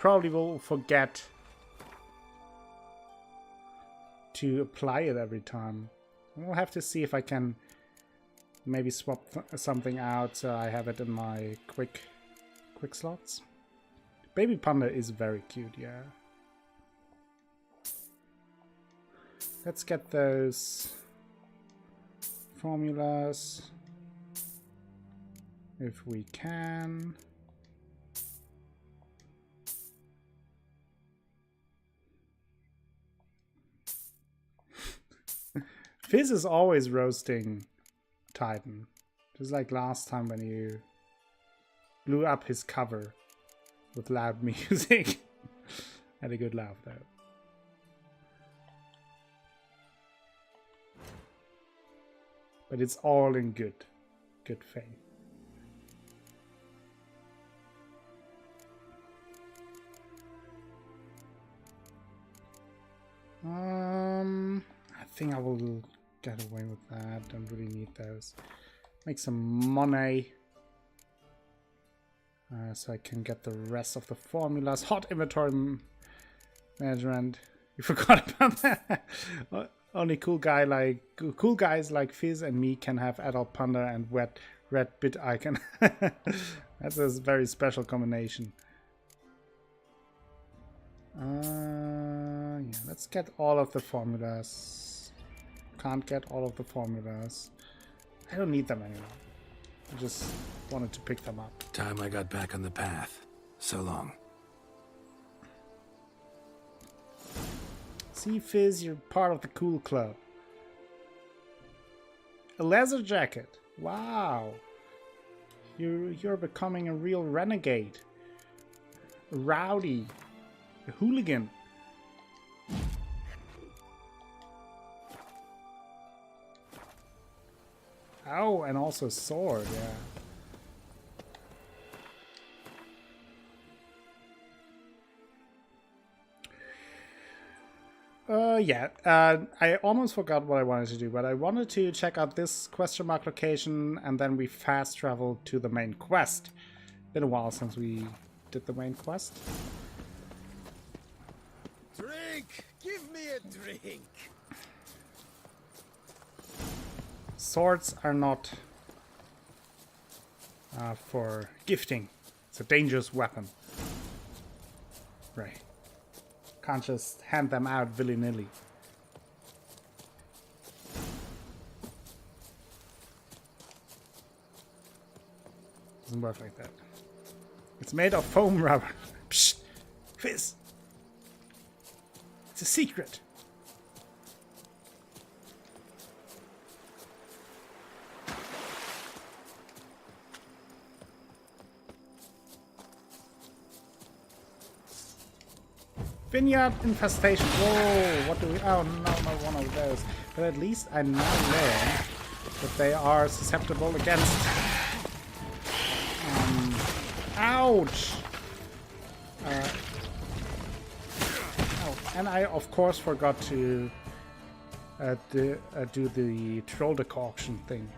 probably will forget to apply it every time. We'll have to see if I can maybe swap something out so I have it in my quick slots. Baby panda is very cute, yeah. Let's get those formulas if we can. Fizz is always roasting Titan. Just like last time when you blew up his cover with loud music. Had a good laugh though. But it's all in good faith. I think I will get away with that. Don't really need those. Make some money. So I can get the rest of the formulas. Hot inventory management. You forgot about that. Only cool guys like Fizz and me can have adult panda and wet red bit icon. That's a very special combination. Yeah, let's get all of the formulas. Can't get all of the formulas. I don't need them anymore. I just wanted to pick them up. Time I got back on the path. So long. See, Fizz, you're part of the cool club. A leather jacket. Wow. You're becoming a real renegade. A rowdy. A hooligan. Oh, and also sword, yeah. I almost forgot what I wanted to do, but I wanted to check out this question mark location, and then we fast travel to the main quest. Been a while since we did the main quest. Drink! Give me a drink! Swords are not for gifting. It's a dangerous weapon. Right. Can't just hand them out willy-nilly. Doesn't work like that. It's made of foam rubber. Psst! Fizz! It's a secret. Vineyard infestation. Whoa, what do we... Oh, no, not one of those. But at least I now learn that they are susceptible against... ouch! Oh, and I, of course, forgot to do the troll decoction thing.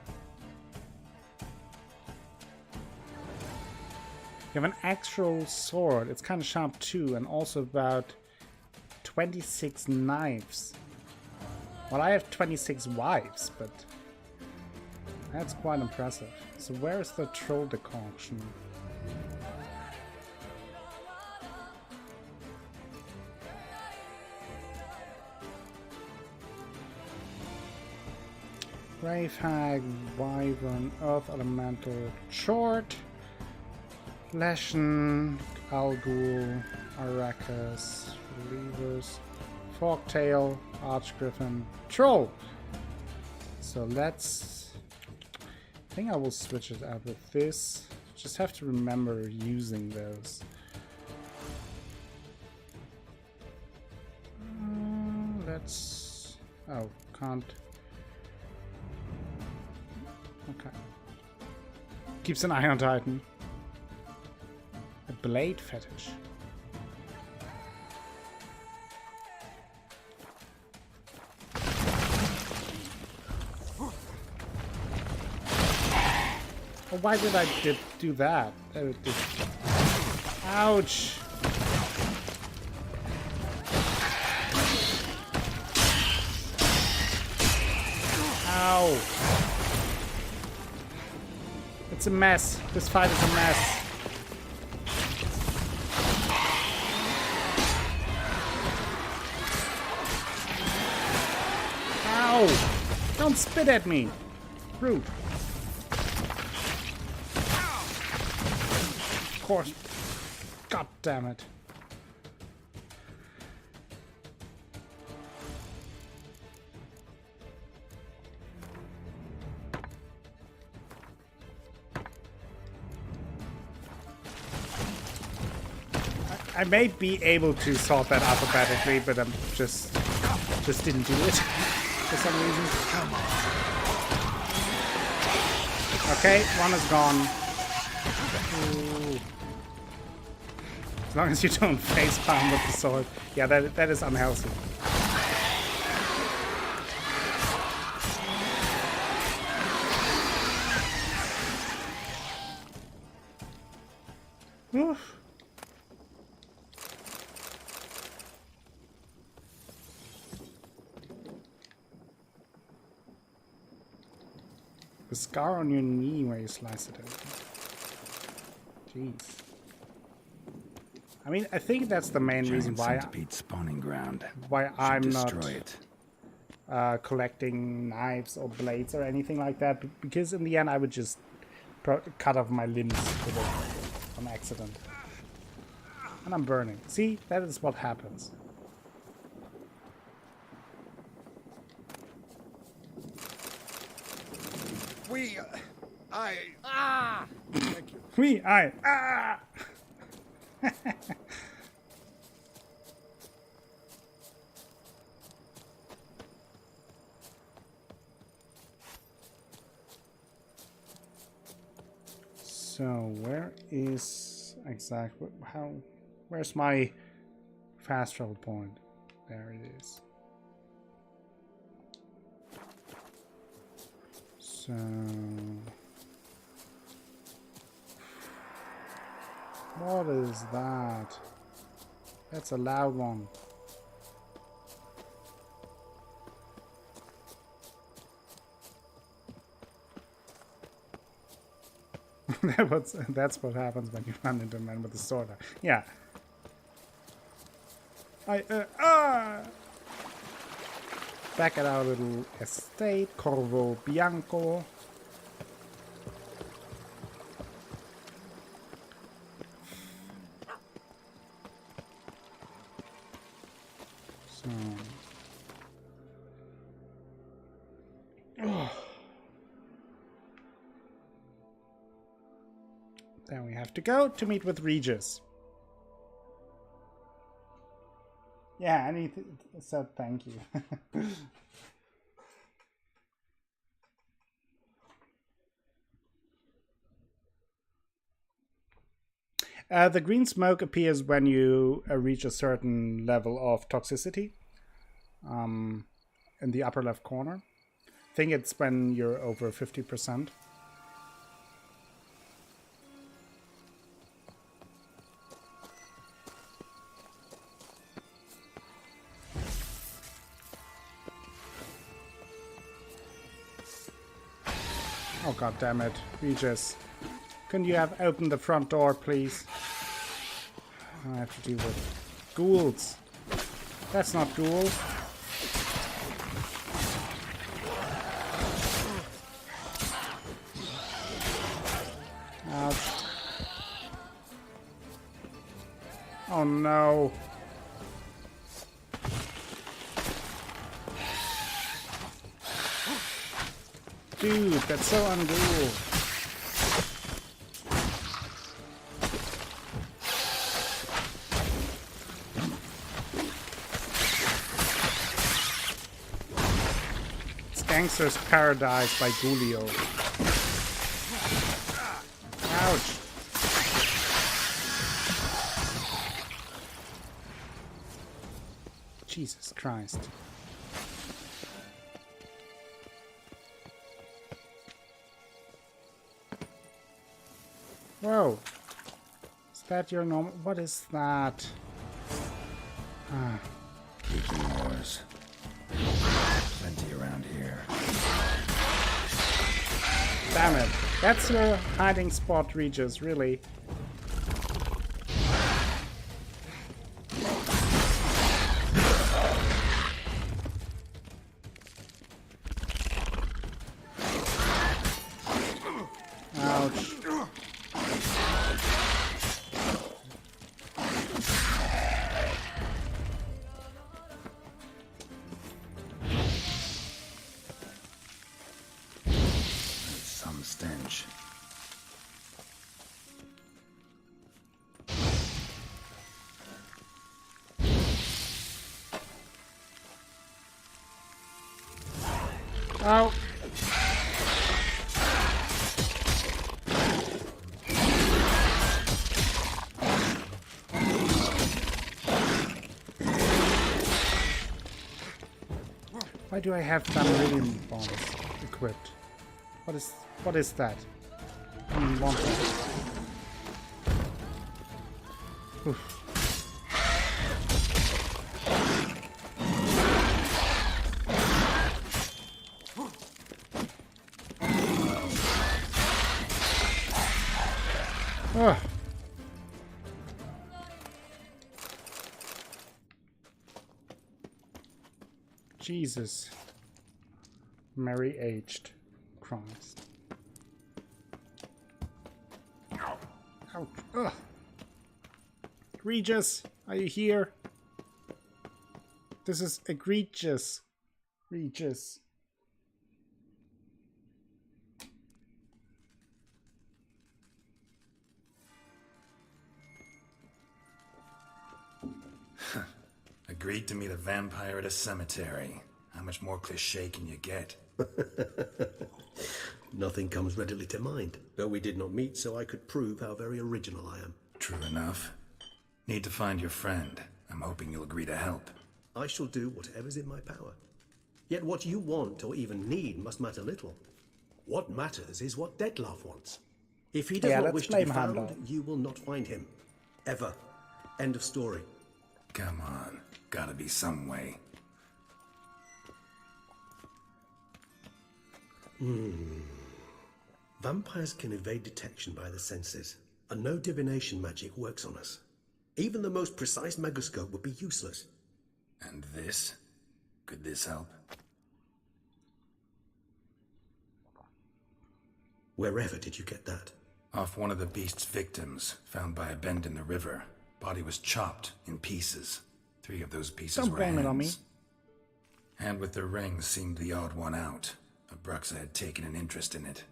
You have an actual sword. It's kind of sharp too, and also about 26 knives. Well, I have 26 wives, but that's quite impressive. So where is the troll decoction? Grave Hag, Wyvern, Earth Elemental, Short, Leshen, Algul, Arrakis, Relievers, Forktail, Archgriffin, Troll. So let's... I think I will switch it out with this. Just have to remember using those. Let's... Oh, can't... Okay. Keeps an eye on Titan. A blade fetish. Well, why did I do that? Ouch! It's a mess. This fight is a mess. Ow! Don't spit at me. Rude. Of course. God damn it. I may be able to sort that alphabetically, but I'm just didn't do it for some reason. Come on. Okay, one is gone. Ooh. As long as you don't facepalm with the sword. Yeah, that is unhealthy. Oof. The scar on your knee where you slice it open. Jeez. I mean, I think that's the main reason why spawning ground. Why I'm not destroy it. Collecting knives or blades or anything like that. Because in the end, I would just cut off my limbs with it on accident, and I'm burning. See, that is what happens. Thank you. So where is exactly where's my fast travel point? There it is. So what is that? That's a loud one. That's what happens when you run into a man with a sword. Yeah. Back at our little estate, Corvo Bianco. So. Then we have to go to meet with Regis. Yeah, I need to say thank you. The green smoke appears when you reach a certain level of toxicity in the upper left corner. I think it's when you're over 50%. Oh, god damn it, Regis. Couldn't you have opened the front door, please? I have to deal with ghouls. That's not ghouls. Ouch. Oh no. Dude, that's so uncool. It's Gangster's Paradise by Gulio. Ouch. Jesus Christ. Whoa. Is that your normal? What is that? Ah. Legion Wars. Plenty around here. Damn it. That's your hiding spot, Regis, really. Ouch. Some stench. Oh. Why do I have Damnarium bombs equipped? What is that? I don't want that. Oof. Ugh. Jesus. Mary aged. Christ. Ouch. Ugh. Regis, are you here? This is egregious. Regis. Agreed to meet a vampire at a cemetery. How much more cliché can you get? Nothing comes readily to mind, though we did not meet so I could prove how very original I am. True enough. Need to find your friend. I'm hoping you'll agree to help. I shall do whatever's in my power. Yet what you want or even need must matter little. What matters is what Dettlaff wants. If he does not let's wish to be blame found, Heimdall. you will not find him. Ever. End of story. Come on. Gotta be some way. Vampires can evade detection by the senses, and no divination magic works on us. Even the most precise megoscope would be useless. And this? Could this help? Wherever did you get that? Off one of the beast's victims, found by a bend in the river. Body was chopped in pieces. 3 of those pieces Don't were blame it on me. hands. Hand with the ring seemed the odd one out. Abruxa had taken an interest in it.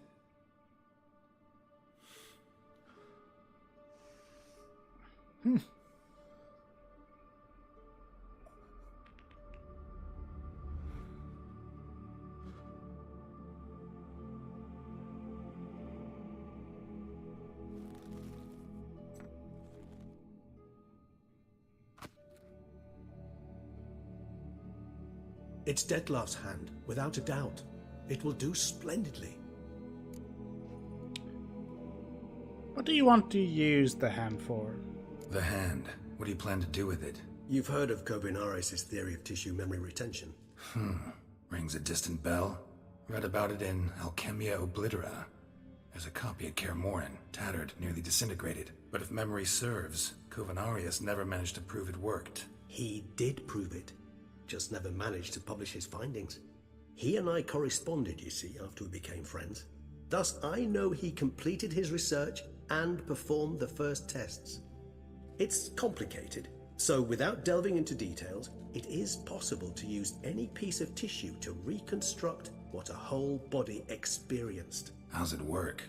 It's Dettlaff's hand, without a doubt. It will do splendidly. What do you want to use the hand for? The hand. What do you plan to do with it? You've heard of Kovinaris' theory of tissue memory retention. Rings a distant bell. Read about it in Alchemia Oblitera. There's a copy at Kaer Morhen, tattered, nearly disintegrated. But if memory serves, Kovinaris never managed to prove it worked. He did prove it, just never managed to publish his findings. He and I corresponded, you see, after we became friends. Thus, I know he completed his research and performed the first tests. It's complicated, so without delving into details, it is possible to use any piece of tissue to reconstruct what a whole body experienced. How's it work?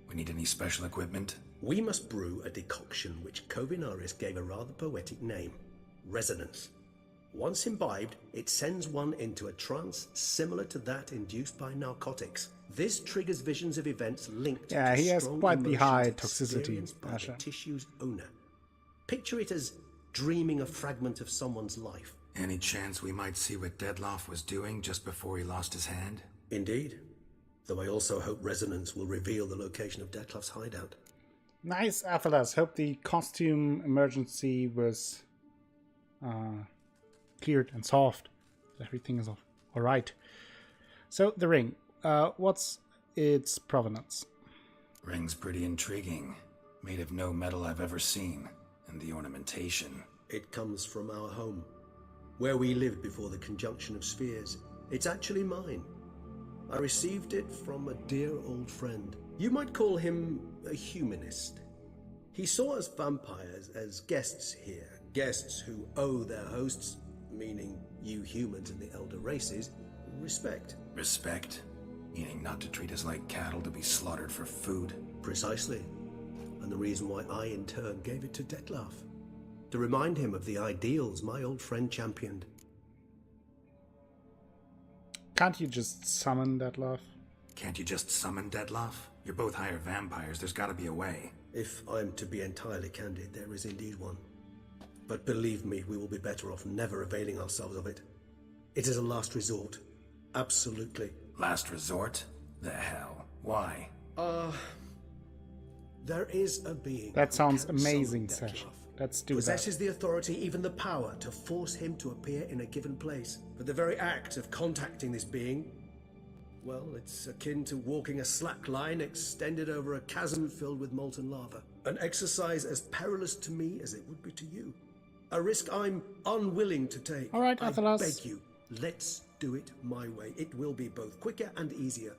We need any special equipment? We must brew a decoction which Kovinaris gave a rather poetic name, resonance. Once imbibed, it sends one into a trance similar to that induced by narcotics. This triggers visions of events linked Yeah, to he has strong quite the high emotions toxicity, experienced by the Asher. tissue's owner. Picture it as dreaming a fragment of someone's life. Any chance we might see what Dettlaff was doing just before he lost his hand? Indeed. Though I also hope resonance will reveal the location of Dettlaff's hideout. Nice, Athalas. Hope the costume emergency was cleared and solved. Everything is all right. So, the ring. What's its provenance. Ring's pretty intriguing. Made of no metal I've ever seen. And the ornamentation. It comes from our home, where we lived before the conjunction of spheres. It's actually mine. I received it from a dear old friend. You might call him a humanist. He saw us vampires as guests here, guests who owe their hosts, meaning you humans and the elder races, respect. Respect? Meaning not to treat us like cattle to be slaughtered for food? Precisely. And the reason why I in turn gave it to Dettlaff. To remind him of the ideals my old friend championed. Can't you just summon that love? Can't you just summon Dettlaff? You're both higher vampires, there's gotta be a way. If I'm to be entirely candid, there is indeed one. But believe me, we will be better off never availing ourselves of it. It is a last resort. Absolutely. Last resort? The hell? Why? There is a being. That sounds who can summon amazing, Dettlaff. Sash. Let's do that. Possesses the authority, even the power, to force him to appear in a given place. But the very act of contacting this being, well, it's akin to walking a slack line extended over a chasm filled with molten lava. An exercise as perilous to me as it would be to you. A risk I'm unwilling to take. All right, I Athelas. beg you, let's do it my way. It will be both quicker and easier.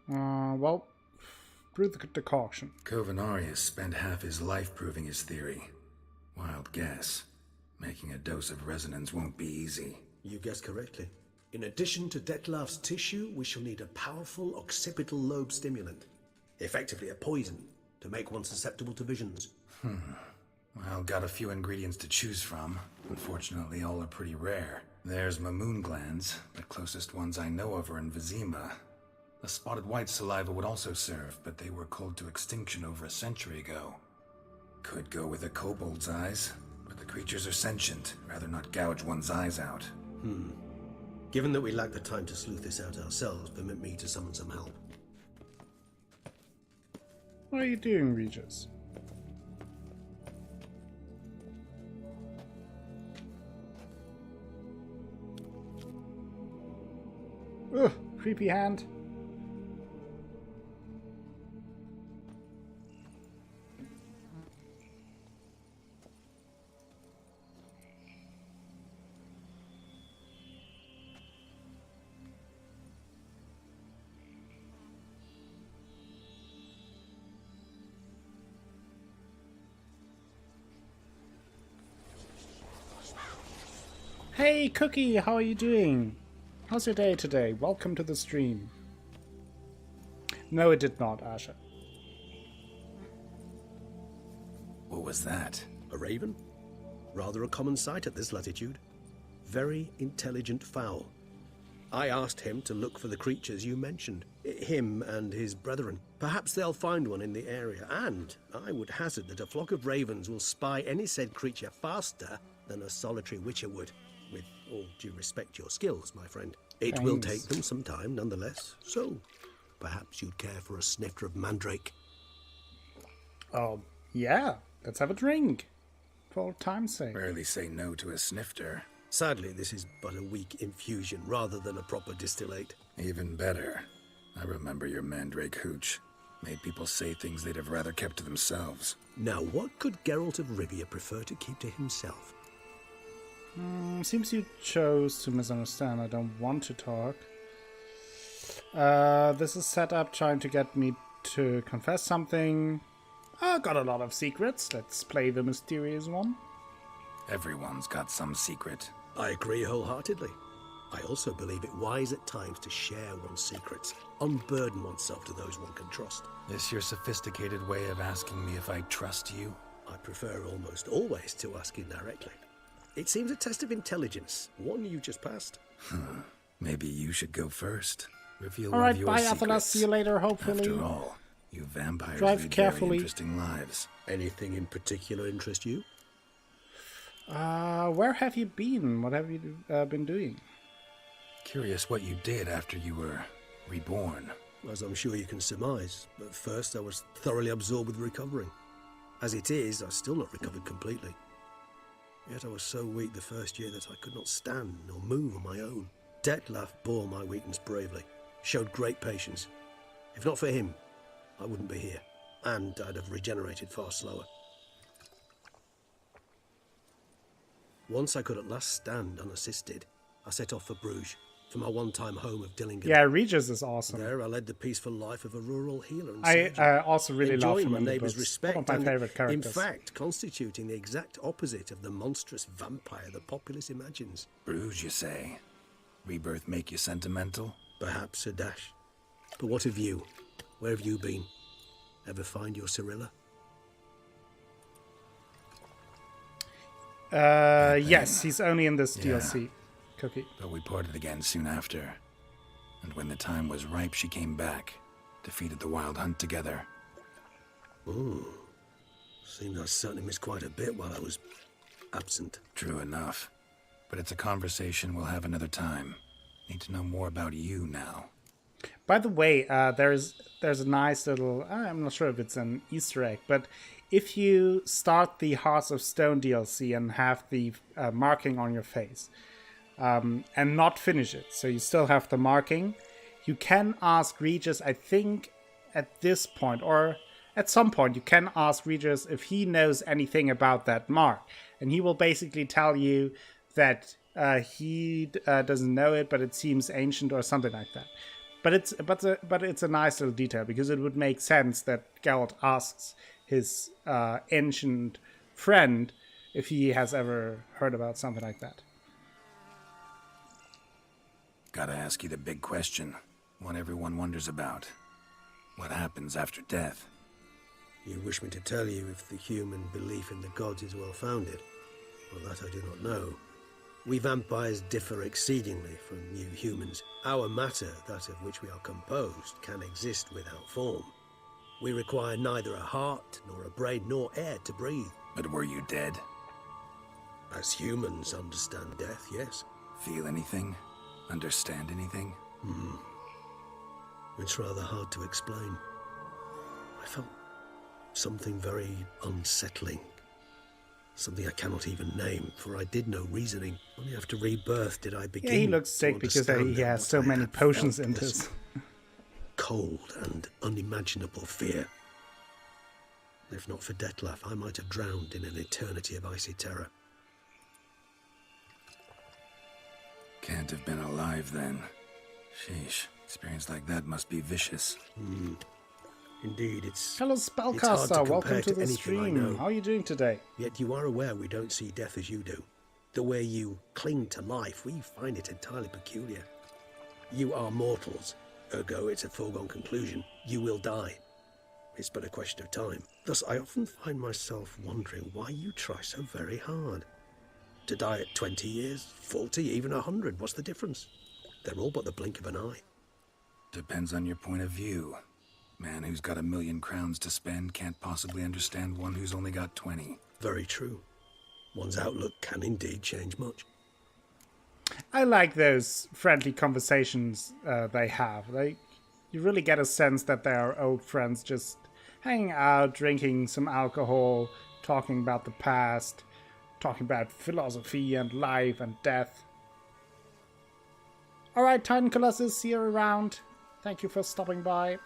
Well, brew the decoction. Covenarius spent half his life proving his theory. Wild guess. Making a dose of resonance won't be easy. You guessed correctly. In addition to Dettlaff's tissue, we shall need a powerful occipital lobe stimulant. Effectively a poison, to make one susceptible to visions. Well, got a few ingredients to choose from. Unfortunately, all are pretty rare. There's Mamoon glands. The closest ones I know of are in Vizima. The spotted white saliva would also serve, but they were cold to extinction over a century ago. Could go with a kobold's eyes, but the creatures are sentient. Rather not gouge one's eyes out. Given that we lack the time to sleuth this out ourselves, permit me to summon some help. What are you doing, Regis? Ugh, creepy hand. Hey Cookie, how are you doing? How's your day today? Welcome to the stream. No, it did not, Asha. What was that? A raven? Rather a common sight at this latitude. Very intelligent fowl. I asked him to look for the creatures you mentioned. Him and his brethren. Perhaps they'll find one in the area, and I would hazard that a flock of ravens will spy any said creature faster than a solitary witcher would. With all due respect to your skills, my friend. It will Thanks. take them some time, nonetheless. So, perhaps you'd care for a snifter of mandrake. Oh, yeah. Let's have a drink. For old time's sake. Rarely say no to a snifter. Sadly, this is but a weak infusion rather than a proper distillate. Even better. I remember your mandrake hooch. Made people say things they'd have rather kept to themselves. Now, what could Geralt of Rivia prefer to keep to himself? Seems you chose to misunderstand. I don't want to talk. This is set up trying to get me to confess something. I got a lot of secrets. Let's play the mysterious one. Everyone's got some secret. I agree wholeheartedly. I also believe it wise at times to share one's secrets, unburden oneself to those one can trust. This your sophisticated way of asking me if I trust you? I prefer almost always to ask indirectly. It seems a test of intelligence, one you just passed. Maybe you should go first. Reveal All one of right, your bye, secrets. Athelas. See you later, hopefully. After all, you vampires Drive lead carefully. very interesting lives. Anything in particular interest you? Where have you been? What have you been doing? Curious what you did after you were reborn. As I'm sure you can surmise, at first I was thoroughly absorbed with recovering. As it is, I've still not recovered completely. Yet I was so weak the first year that I could not stand nor move on my own. Detlef bore my weakness bravely, showed great patience. If not for him, I wouldn't be here, and I'd have regenerated far slower. Once I could at last stand unassisted, I set off for Bruges, for my one-time home of Dillingen. Yeah, Regis is awesome. There I led the peaceful life of a rural healer and I surgeon, also really love enjoying him my in the neighbour's books. respect, One of my and, favorite characters. in fact, constituting the exact opposite of the monstrous vampire the populace imagines. Bruges, you say? Rebirth make you sentimental? Perhaps a dash. But what of you? Where have you been? Ever find your Cyrilla? Yes, he's only in this Yeah. DLC. Cookie. But we parted again soon after. And when the time was ripe, she came back. Defeated the Wild Hunt together. Seems I certainly missed quite a bit while I was absent. True enough. But it's a conversation we'll have another time. Need to know more about you now. By the way, there's a nice little, I'm not sure if it's an Easter egg, but if you start the Hearts of Stone DLC and have the marking on your face, and not finish it, so you still have the marking, you can ask Regis, I think at this point, or at some point, you can ask Regis if he knows anything about that mark, and he will basically tell you that he doesn't know it, but it seems ancient or something like that. But it's a nice little detail, because it would make sense that Geralt asks his ancient friend if he has ever heard about something like that. Gotta ask you the big question. One everyone wonders about. What happens after death? You wish me to tell you if the human belief in the gods is well founded? Well, that I do not know. We vampires differ exceedingly from you humans. Our matter, that of which we are composed, can exist without form. We require neither a heart, nor a brain, nor air to breathe. But were you dead? As humans understand death, yes. Feel anything? Understand anything? It's rather hard to explain. I felt something very unsettling. Something I cannot even name, for I did no reasoning. Only after rebirth did I begin. Yeah, he looks to sick because understand he has what so I many had potions felt, in this this. cold and unimaginable fear. If not for Detlef, I might have drowned in an eternity of icy terror. Can't have been alive then. Sheesh. Experience like that must be vicious. Indeed, it's... Hello, It's hard Spellcaster. to Welcome compare to to the anything I stream. know. How are you doing today? Yet you are aware we don't see death as you do. The way you cling to life, we find it entirely peculiar. You are mortals, ergo it's a foregone conclusion. You will die. It's but a question of time. Thus, I often find myself wondering why you try so very hard. To die at 20 years, 40, even 100, what's the difference? They're all but the blink of an eye. Depends on your point of view. Man who's got 1,000,000 crowns to spend can't possibly understand one who's only got 20. Very true. One's outlook can indeed change much. I like those friendly conversations they have. You really get a sense that they are old friends just hanging out, drinking some alcohol, talking about the past, talking about philosophy and life and death. Alright, Titan Colossus, see you around. Thank you for stopping by.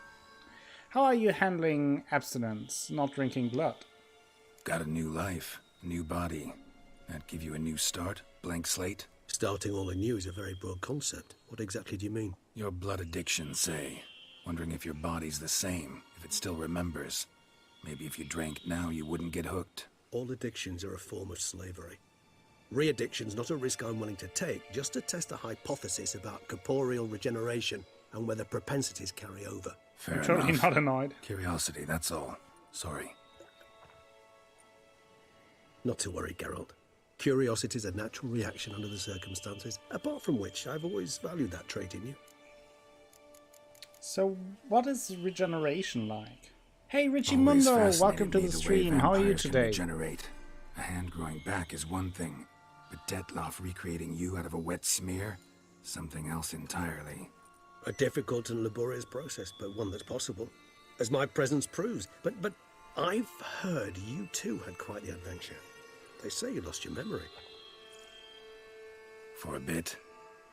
How are you handling abstinence, not drinking blood? Got a new life, a new body. That give you a new start? Blank slate? Starting all anew is a very broad concept. What exactly do you mean? Your blood addiction, say. Wondering if your body's the same, if it still remembers. Maybe if you drank now, you wouldn't get hooked. All addictions are a form of slavery. Re-addiction's not a risk I'm willing to take, just to test a hypothesis about corporeal regeneration and whether propensities carry over. Fair I'm totally enough. not annoyed. Curiosity, that's all. Sorry. Not to worry, Geralt. Curiosity is a natural reaction under the circumstances, apart from which I've always valued that trait in you. So, what is regeneration like? Hey, Richie Always Mundo, fascinated welcome to me the way stream. How are you vampires can today? Regenerate. A hand growing back is one thing, but Detlef recreating you out of a wet smear? Something else entirely. A difficult and laborious process, but one that's possible, as my presence proves. But I've heard you too had quite the adventure. They say you lost your memory. For a bit.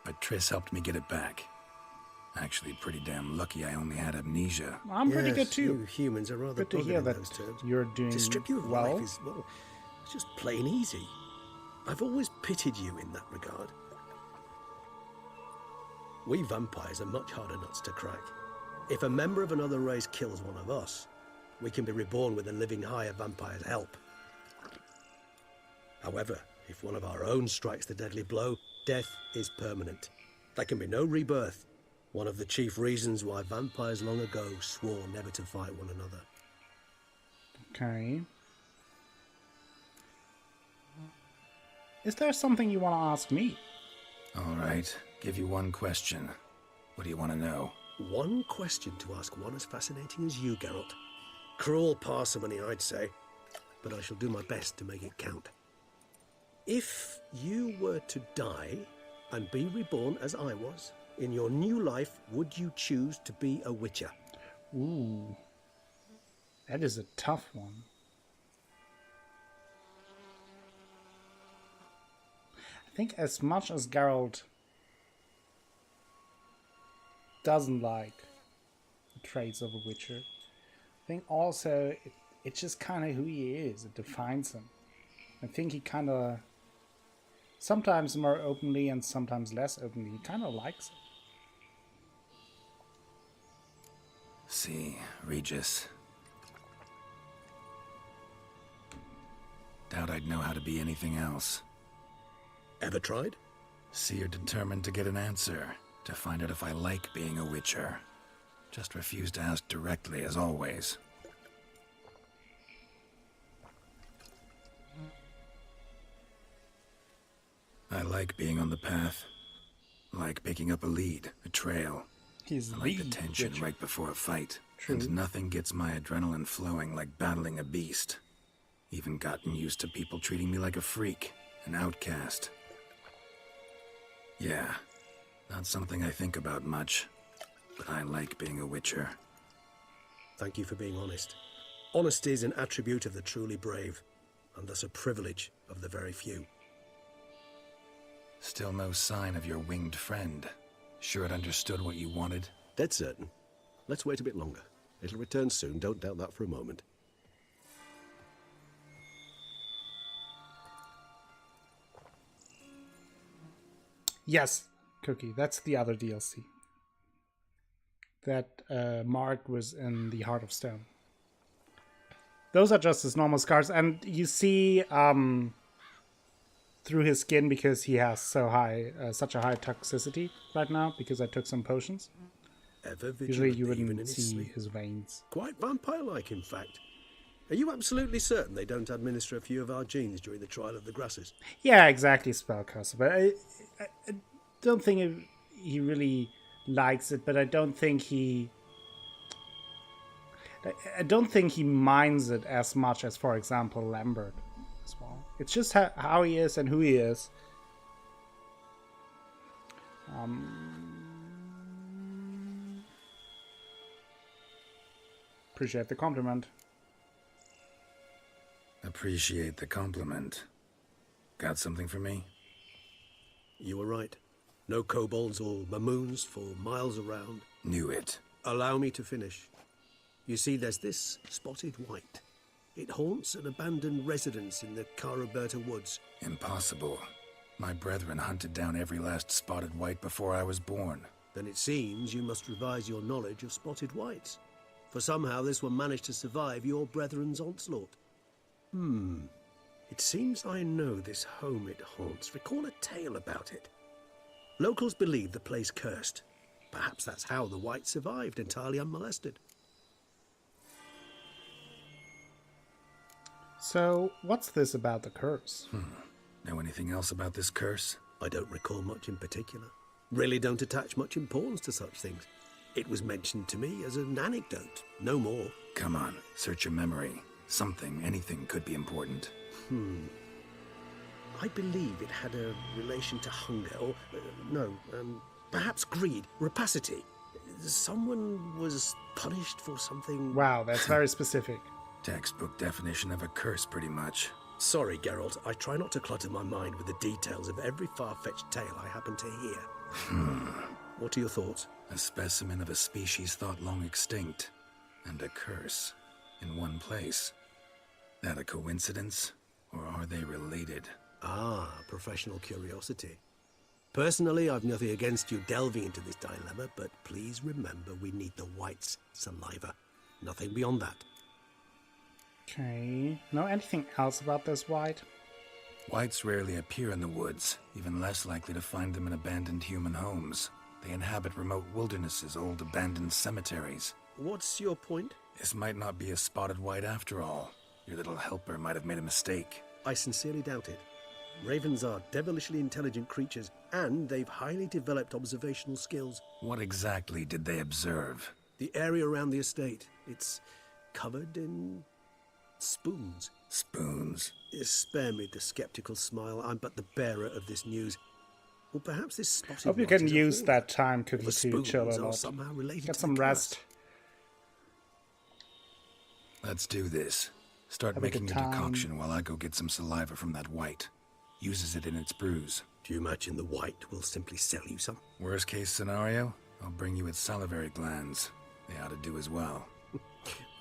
but Triss helped me get it back. Actually, pretty damn lucky I only had amnesia. I'm pretty good Yes, too. You humans are rather Good to dogged hear in that those terms. you're doing To strip you of well. life is, well, it's just plain easy. I've always pitied you in that regard. We vampires are much harder nuts to crack. If a member of another race kills one of us, we can be reborn with a living higher vampire's help. However, if one of our own strikes the deadly blow, death is permanent. There can be no rebirth. One of the chief reasons why vampires long ago swore never to fight one another. Okay. Is there something you want to ask me? All right, give you one question. What do you want to know? One question to ask one as fascinating as you, Geralt. Cruel parsimony, I'd say, but I shall do my best to make it count. If you were to die and be reborn as I was, in your new life, would you choose to be a witcher? Ooh. That is a tough one. I think as much as Geralt doesn't like the traits of a witcher, I think also it's just kind of who he is. It defines him. I think he kind of, sometimes more openly and sometimes less openly, he kind of likes it. See, Regis. Doubt I'd know how to be anything else. Ever tried? See, you're determined to get an answer, to find out if I like being a witcher. Just refuse to ask directly, as always. I like being on the path. Like picking up a lead, a trail. He's I like the the tension witcher. right before a fight. True. And nothing gets my adrenaline flowing like battling a beast. Even gotten used to people treating me like a freak, an outcast. Yeah, not something I think about much, but I like being a witcher. Thank you for being honest. Honesty is an attribute of the truly brave, and thus a privilege of the very few. Still no sign of your winged friend. Sure it understood what you wanted? Dead certain. Let's wait a bit longer. It'll return soon, don't doubt that for a moment. Yes, Cookie, that's the other DLC. That Mark was in the Heart of Stone. Those are just his normal scars, and you see through his skin because he has such a high toxicity right now because I took some potions. Ever vigilant, Usually you even in wouldn't his see sleep. his veins. Quite vampire-like, in fact. Are you absolutely certain they don't administer a few of our genes during the trial of the grasses? Yeah, exactly, Spellcaster. But I don't think he really likes it. But I don't think he minds it as much as, for example, Lambert as well. It's just how he is and who he is. Appreciate the compliment. Appreciate the compliment. Got something for me? You were right. No kobolds or mamoons for miles around. Knew it. Allow me to finish. You see, there's this spotted white. It haunts an abandoned residence in the Caraberta woods. Impossible. My brethren hunted down every last spotted white before I was born. Then it seems you must revise your knowledge of spotted whites. For somehow this one managed to survive your brethren's onslaught. It seems I know this home it haunts. Recall a tale about it. Locals believe the place cursed. Perhaps that's how the white survived entirely unmolested. So, what's this about the curse? Know anything else about this curse? I don't recall much in particular. Really don't attach much importance to such things. It was mentioned to me as an anecdote, no more. Come on, search your memory. Something, anything could be important. I believe it had a relation to hunger, or, perhaps greed, rapacity. Someone was punished for something... Wow, that's very specific. Textbook definition of a curse, pretty much. Sorry, Geralt, I try not to clutter my mind with the details of every far-fetched tale I happen to hear. What are your thoughts? A specimen of a species thought long extinct, and a curse, in one place. That a coincidence, or are they related? Ah, professional curiosity. Personally, I've nothing against you delving into this dilemma, but please remember we need the white's saliva. Nothing beyond that. Okay. Know anything else about this white? Whites rarely appear in the woods, even less likely to find them in abandoned human homes. They inhabit remote wildernesses, old abandoned cemeteries. What's your point? This might not be a spotted white after all. Your little helper might have made a mistake. I sincerely doubt it. Ravens are devilishly intelligent creatures, and they've highly developed observational skills. What exactly did they observe? The area around the estate, it's covered in spoons. Spoons. Spare me the skeptical smile. I'm but the bearer of this news. Well, perhaps this spotted Hope you white can is a use horde. that time Or cookie the to spoons chill a are lot. somehow related Get to some the rest. Let's do this. Start Have a making good a time. decoction while I go get some saliva from that white. Uses it in its brews. Do you imagine the white will simply sell you some? Worst case scenario, I'll bring you its salivary glands. They ought to do as well.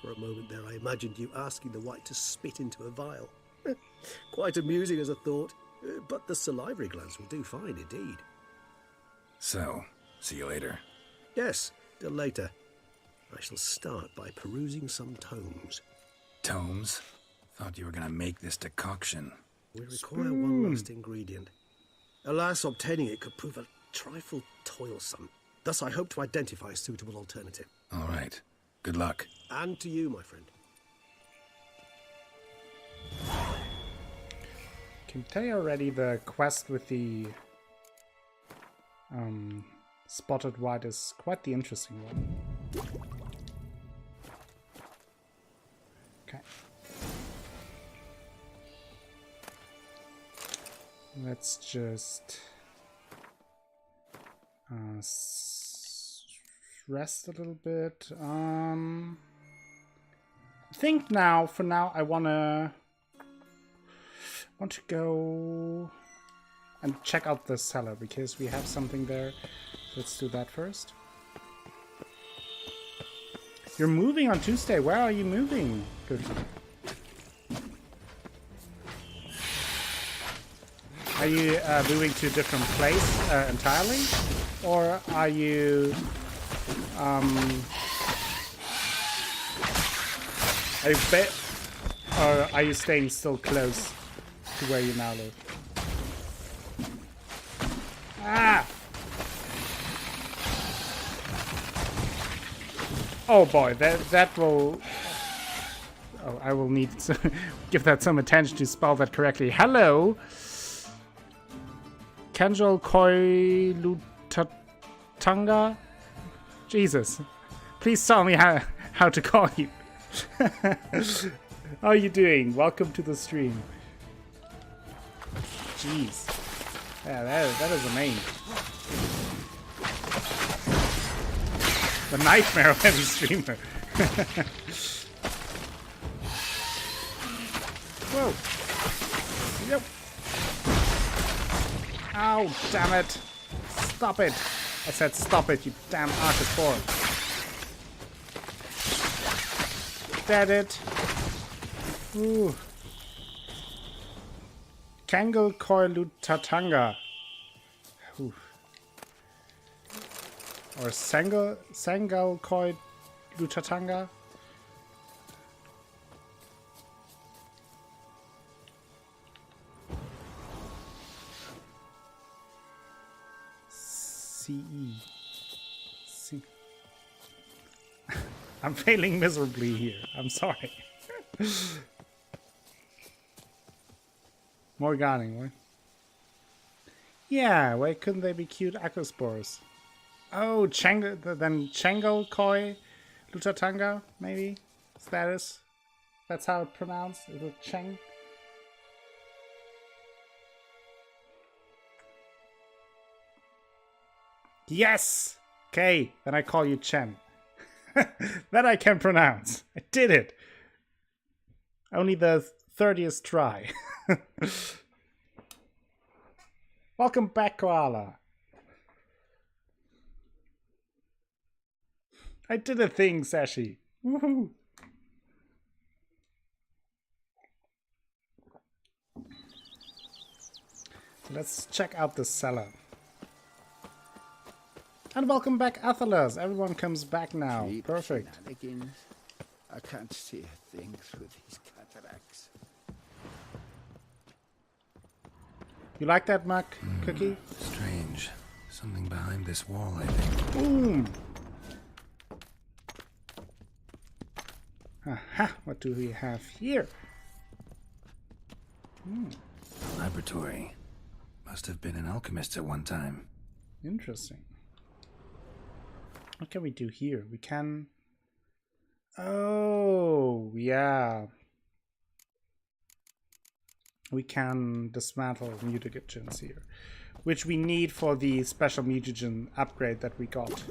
For a moment there, I imagined you asking the white to spit into a vial. Quite amusing as a thought, but the salivary glands will do fine indeed. So, see you later. Yes, till later. I shall start by perusing some tomes. Tomes? Thought you were gonna make this decoction. We require one last ingredient. Alas, obtaining it could prove a trifle toilsome. Thus, I hope to identify a suitable alternative. All right. Good luck. And to you, my friend. Can tell you already the quest with the spotted white is quite the interesting one. Okay. Let's just rest a little bit. I think now, for now, I want to go and check out the cellar because we have something there. Let's do that first. You're moving on Tuesday. Where are you moving? Good. Are you moving to a different place entirely, or are you or are you staying still close to where you now live? Ah! Oh boy, that will. Oh, I will need to give that some attention to spell that correctly. Hello, Kanjal Koi Lutatanga. Jesus, please tell me how to call you. How are you doing? Welcome to the stream. Jeez, yeah, that is a name. The nightmare of every streamer. Whoa. Yep. Ow, damn it. Stop it. I said stop it, you damn Arcus 4. Dead it. Ooh. Kangal Koi Lutatanga. Ooh. Or Sangal Koi Lutatanga. C. I'm failing miserably here. I'm sorry. Morgani, what? Yeah, why couldn't they be cute aquaspores? Oh, then Chango Koi Lutatanga, maybe? Status? That's how it's pronounced? Is it Cheng? Yes! Okay, then I call you Chen. That I can pronounce. I did it! Only the 30th try. Welcome back, Koala. I did a thing, Sashi. Woohoo! Let's check out the cellar. And welcome back, Athelas. Everyone comes back now. Cheap Perfect. shenanigans. I can't see a thing through these cataracts. You like that, Mac Cookie? Strange. Something behind this wall, I think. Boom! Aha! What do we have here? Laboratory. Must have been an alchemist at one time. Interesting. What can we do here? We can... Oh, yeah. We can dismantle mutagens here, which we need for the special mutagen upgrade that we got.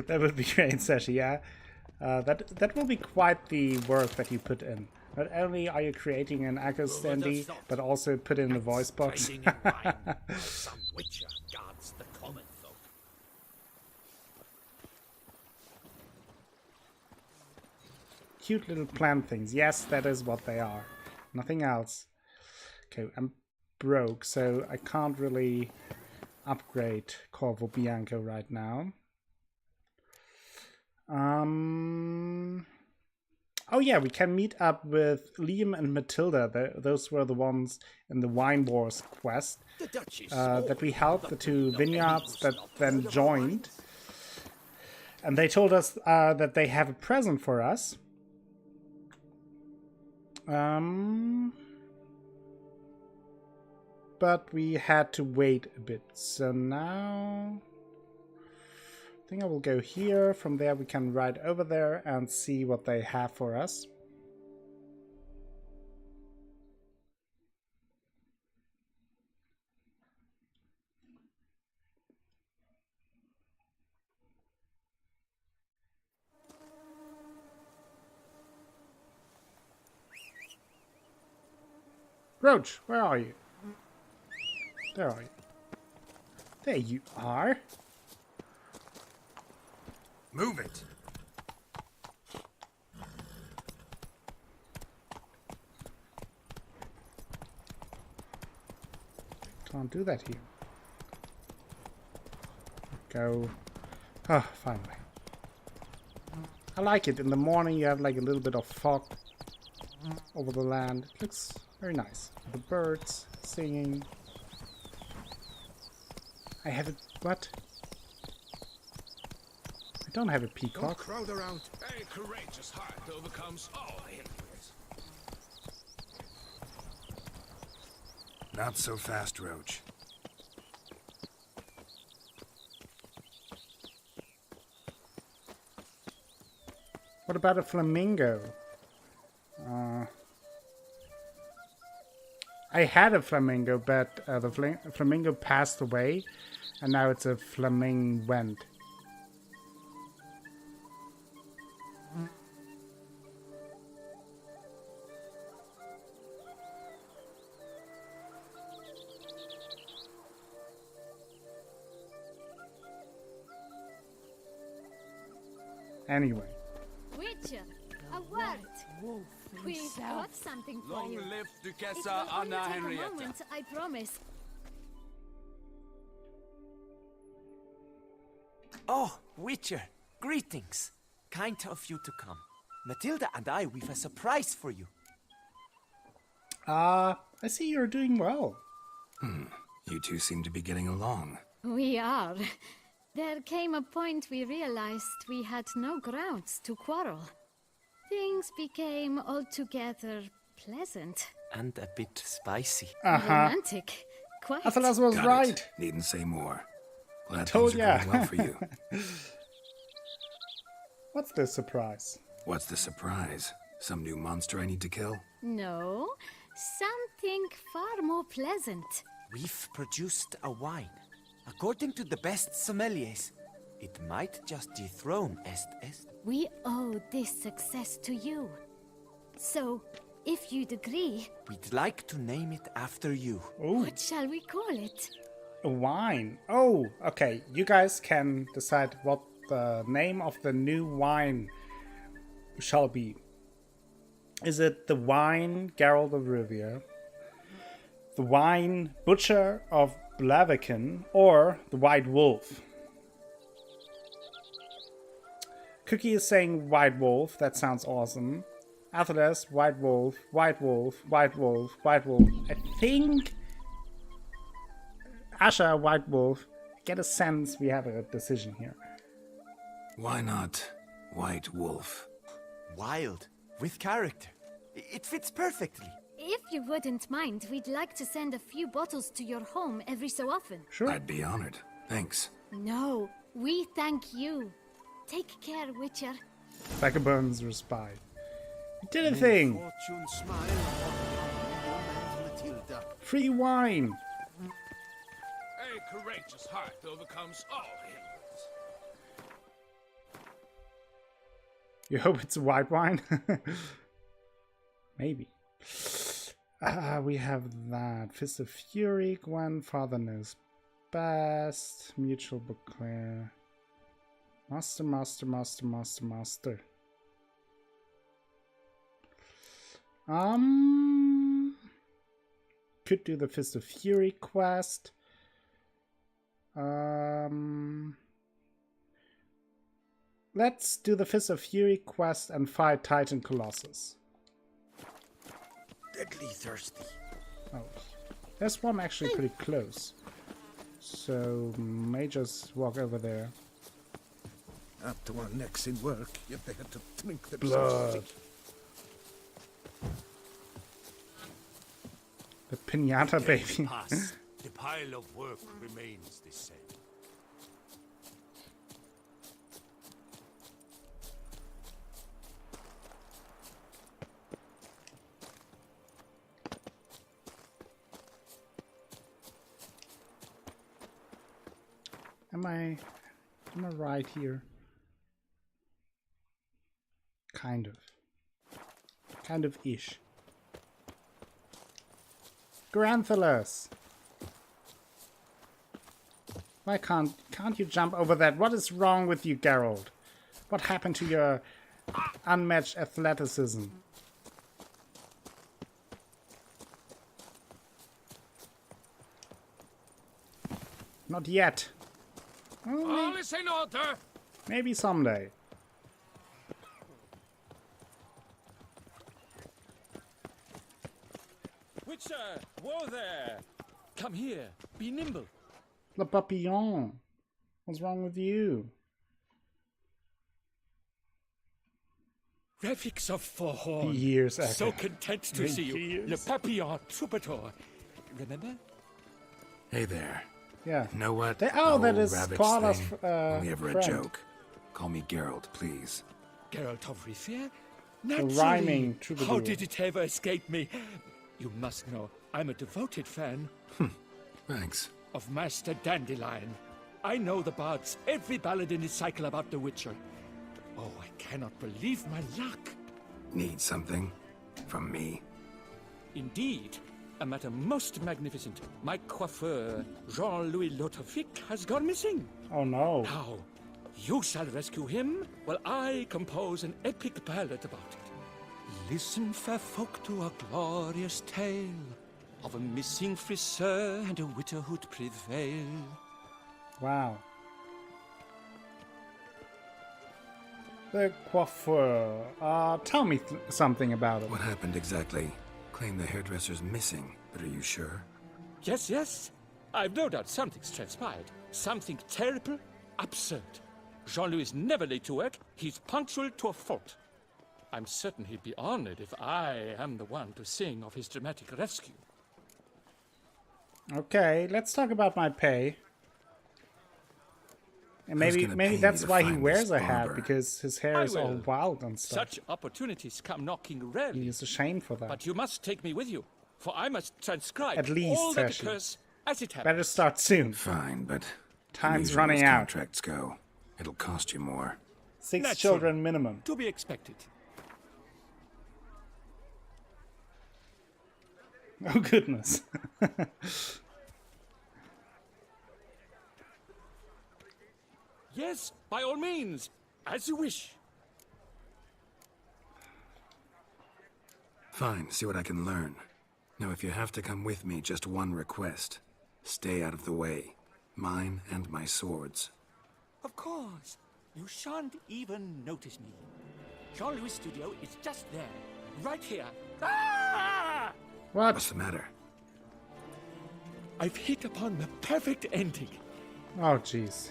That would be great, Sashi, yeah. That will be quite the work that you put in. Not only are you creating an Echo Standy, but also put in the voice box. Trading in wine, while some witcher guards the common folk. Cute little plant things. Yes, that is what they are. Nothing else. Okay, I'm broke, so I can't really upgrade Corvo Bianco right now. Oh yeah, we can meet up with Liam and Matilda. Those were the ones in the Wine Wars quest The Dutch is that we small, helped, the but two no vineyards that angels then not joined. And they told us that they have a present for us. But we had to wait a bit. So now I think I will go here. From there we can ride over there and see what they have for us. Roach, where are you? There are you. There you are. Move it! Can't do that here. Go. Oh, finally. I like it. In the morning you have like a little bit of fog over the land. It looks very nice. The birds singing. I have it. What? I don't have a Don't peacock. crowd around. A courageous heart overcomes all hindrance. Not so fast, Roach. What about a flamingo? I had a flamingo, but the flamingo passed away, and now it's a flamingwent. Anyway. Witcher, a word. We've got something for Long you. live It Duchessa will only Anna take a Henrietta. moment, I promise. Oh, Witcher, greetings. Kind of you to come. Matilda and I, we've a surprise for you. I see you're doing well. You two seem to be getting along. We are. There came a point we realized we had no grounds to quarrel. Things became altogether pleasant. And a bit spicy. Romantic. Quite. Athelas was Got right. it. Needn't say more. Glad Told things are ya. going well for you. What's the surprise? What's the surprise? Some new monster I need to kill? No, something far more pleasant. We've produced a wine. According to the best sommeliers, It might just dethrone Est. We owe this success to you. So, if you'd agree, We'd like to name it after you. what shall we call it? A wine. Oh, okay. You guys can decide what the name of the new wine shall be. Is it the wine Geralt of Rivia, the wine Butcher of Blaviken, or the White Wolf? Cookie is saying White Wolf. That sounds awesome. Athelas, White Wolf, White Wolf, White Wolf, White Wolf. I think Asha, White Wolf. Get a sense we have a decision here. Why not White Wolf? Wild, with character. It fits perfectly. If you wouldn't mind, we'd like to send a few bottles to your home every so often. Sure. I'd be honored. Thanks. No, we thank you. Take care, Witcher. Vagabonds respite. We did a thing. Fortune smile upon you, Matilda. Free wine. A courageous heart overcomes all hindrance. You hope it's white wine? Maybe. We have that. Fist of Fury, Gwen, Father Knows Best, Mutual Declare. Master. Could do the Fist of Fury quest. Let's do the Fist of Fury quest and fight Titan Colossus. Deadly thirsty. Oh, there's one actually pretty close. So may just walk over there. Up to our necks in work, yet they had to drink the Blood. The pinata baby. Past, the pile of work remains the same. Am I right here? Kind of ish. Granthalus! Why can't you jump over that? What is wrong with you, Geralt? What happened to your unmatched athleticism? Not yet. All is in order. Maybe someday. Witcher! Whoa there! Come here, be nimble. Le Papillon. What's wrong with you? Refix of Forhorn. Years So ago. content to see you. Years. Le Papillon Troubadour. Remember? Hey there. Yeah. Know what? That whole is Ravage Koala's thing, only ever friend. a joke. Call me Geralt, please. Geralt of Rivia? rhyming Naturally. troubadour. How did it ever escape me? You must know, I'm a devoted fan Thanks. of Master Dandelion. I know the bards, every ballad in his cycle about the Witcher. Oh, I cannot believe my luck. Need something? From me? Indeed, a matter most magnificent. My coiffeur, Jean-Louis Lotovic, has gone missing. Oh no. Now, you shall rescue him, while I compose an epic ballad about it. Listen, fair folk, to a glorious tale of a missing friseur and a widowhood prevail. Wow. The coiffeur. Tell me something about it. What happened exactly? Claim the hairdresser's missing, but are you sure? Yes, yes. I've no doubt something's transpired. Something terrible, absurd. Jean-Louis is never late to work. He's punctual to a fault. I'm certain he'd be honored if I am the one to sing of his dramatic rescue. Okay, let's talk about my pay. And Who's maybe gonna pay me that's to why he find wears this a hat, barber? because his hair I is all will. wild and stuff. Such opportunities come knocking rarely. He is ashamed for that. But you must take me with you, for I must transcribe At least, all that Hershey. occurs as it happens. Better start soon. Fine, but Time's usually running as out. contracts go. It'll cost you more. 6 Naturally. children minimum. To be expected. Oh goodness. Yes, by all means. As you wish. Fine, see what I can learn. Now, if you have to come with me, just one request. Stay out of the way. Mine and my swords. Of course. You shan't even notice me. Jean-Louis' studio is just there. Right here. Ah! What? What's the matter? I've hit upon the perfect ending. Oh jeez.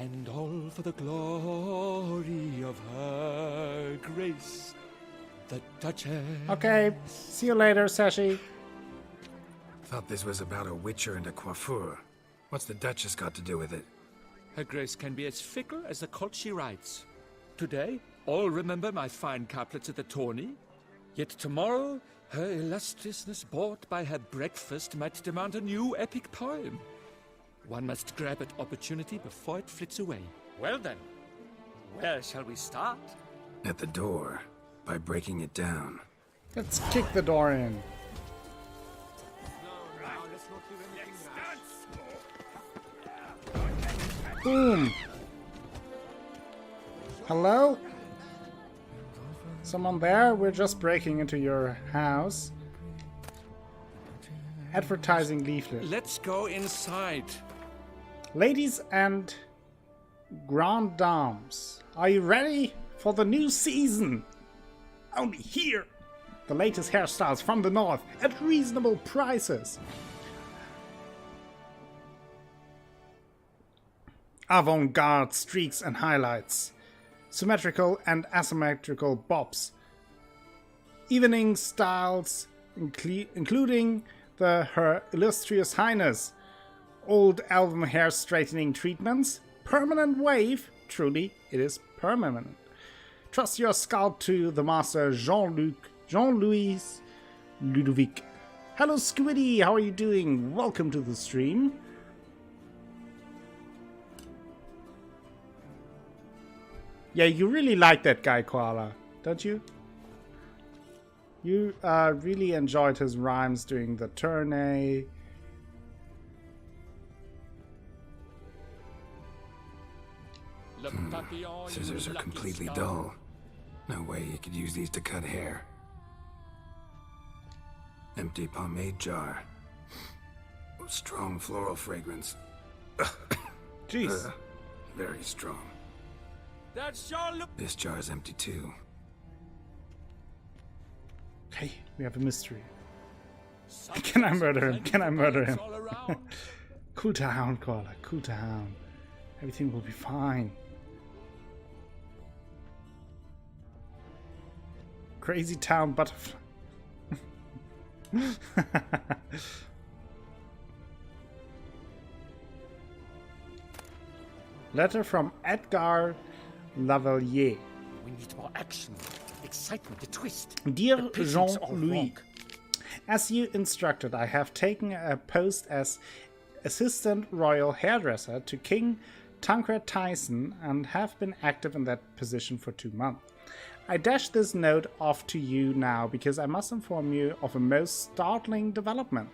And all for the glory of her grace, the Duchess. Okay, see you later, Sashi. Thought this was about a witcher and a coiffeur. What's the Duchess got to do with it? Her grace can be as fickle as the colt she rides. Today, all remember my fine couplets at the tourney. Yet tomorrow, her illustriousness bought by her breakfast might demand a new epic poem. One must grab at opportunity before it flits away. Well then, where shall we start? At the door, by breaking it down. Let's kick the door in. Boom. Hello? Someone there? We're just breaking into your house. Advertising leaflet. Let's go inside. Ladies and grand dames, are you ready for the new season? Only here! The latest hairstyles from the north at reasonable prices. Avant-garde streaks and highlights. Symmetrical and asymmetrical bobs. Evening styles, including Her Illustrious Highness. Old album hair straightening treatments. Permanent wave. Truly, it is permanent. Trust your scalp to the master Jean-Louis Ludovic. Hello Squiddy, how are you doing? Welcome to the stream. Yeah, you really like that guy, Koala, don't you? You really enjoyed his rhymes during the tourney. Scissors are completely dull. No way you could use these to cut hair. Empty pomade jar. Strong floral fragrance. Jeez. Very strong. That's Jean-Louis. This jar is empty too. Okay, we have a mystery. Can I murder him? Can I murder him? Cool down, Koala. Cool down. Everything will be fine. Crazy town butterfly. Letter from Edgar Lavalier. We need more action, excitement, a twist. Dear The pigeons all Jean-Louis, walk. as you instructed, I have taken a post as assistant royal hairdresser to King Tancred Tyson and have been active in that position for 2 months. I dash this note off to you now because I must inform you of a most startling development.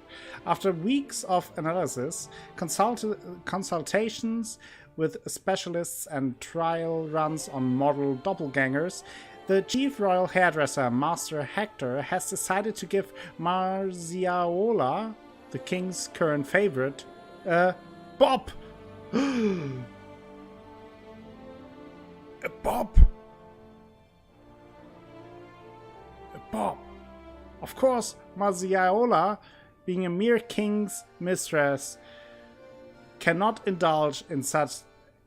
After weeks of analysis, consultations with specialists and trial runs on model doppelgangers, the chief royal hairdresser, Master Hector, has decided to give Marziaola, the king's current favorite, a bob. A bob. A bob. Of course, Marziaola, being a mere king's mistress, cannot indulge in such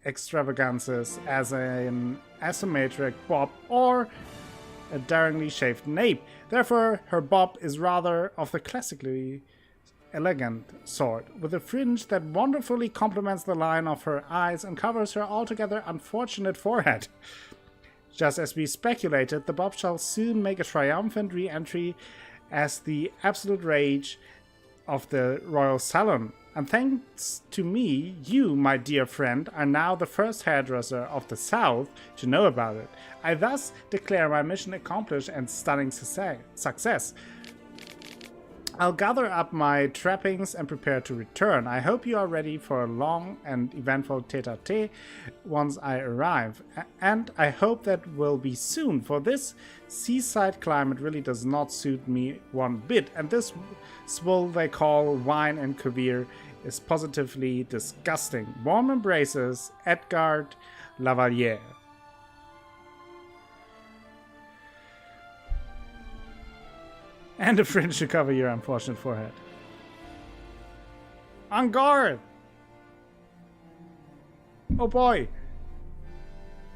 extravagances as an asymmetric bob or a daringly shaved nape. Therefore, her bob is rather of the classically elegant sort, with a fringe that wonderfully complements the line of her eyes and covers her altogether unfortunate forehead. Just as we speculated, the bob shall soon make a triumphant re-entry as the absolute rage of the royal salon, And thanks to me, you, my dear friend, are now the first hairdresser of the South to know about it. I thus declare my mission accomplished and stunning success. I'll gather up my trappings and prepare to return. I hope you are ready for a long and eventful tete-a-tete once I arrive. And I hope that will be soon, for this seaside climate really does not suit me one bit. And this swill they call wine and caviar is positively disgusting. Warm embraces, Edgard Lavalier. And a fringe to cover your unfortunate forehead. On guard! Oh boy!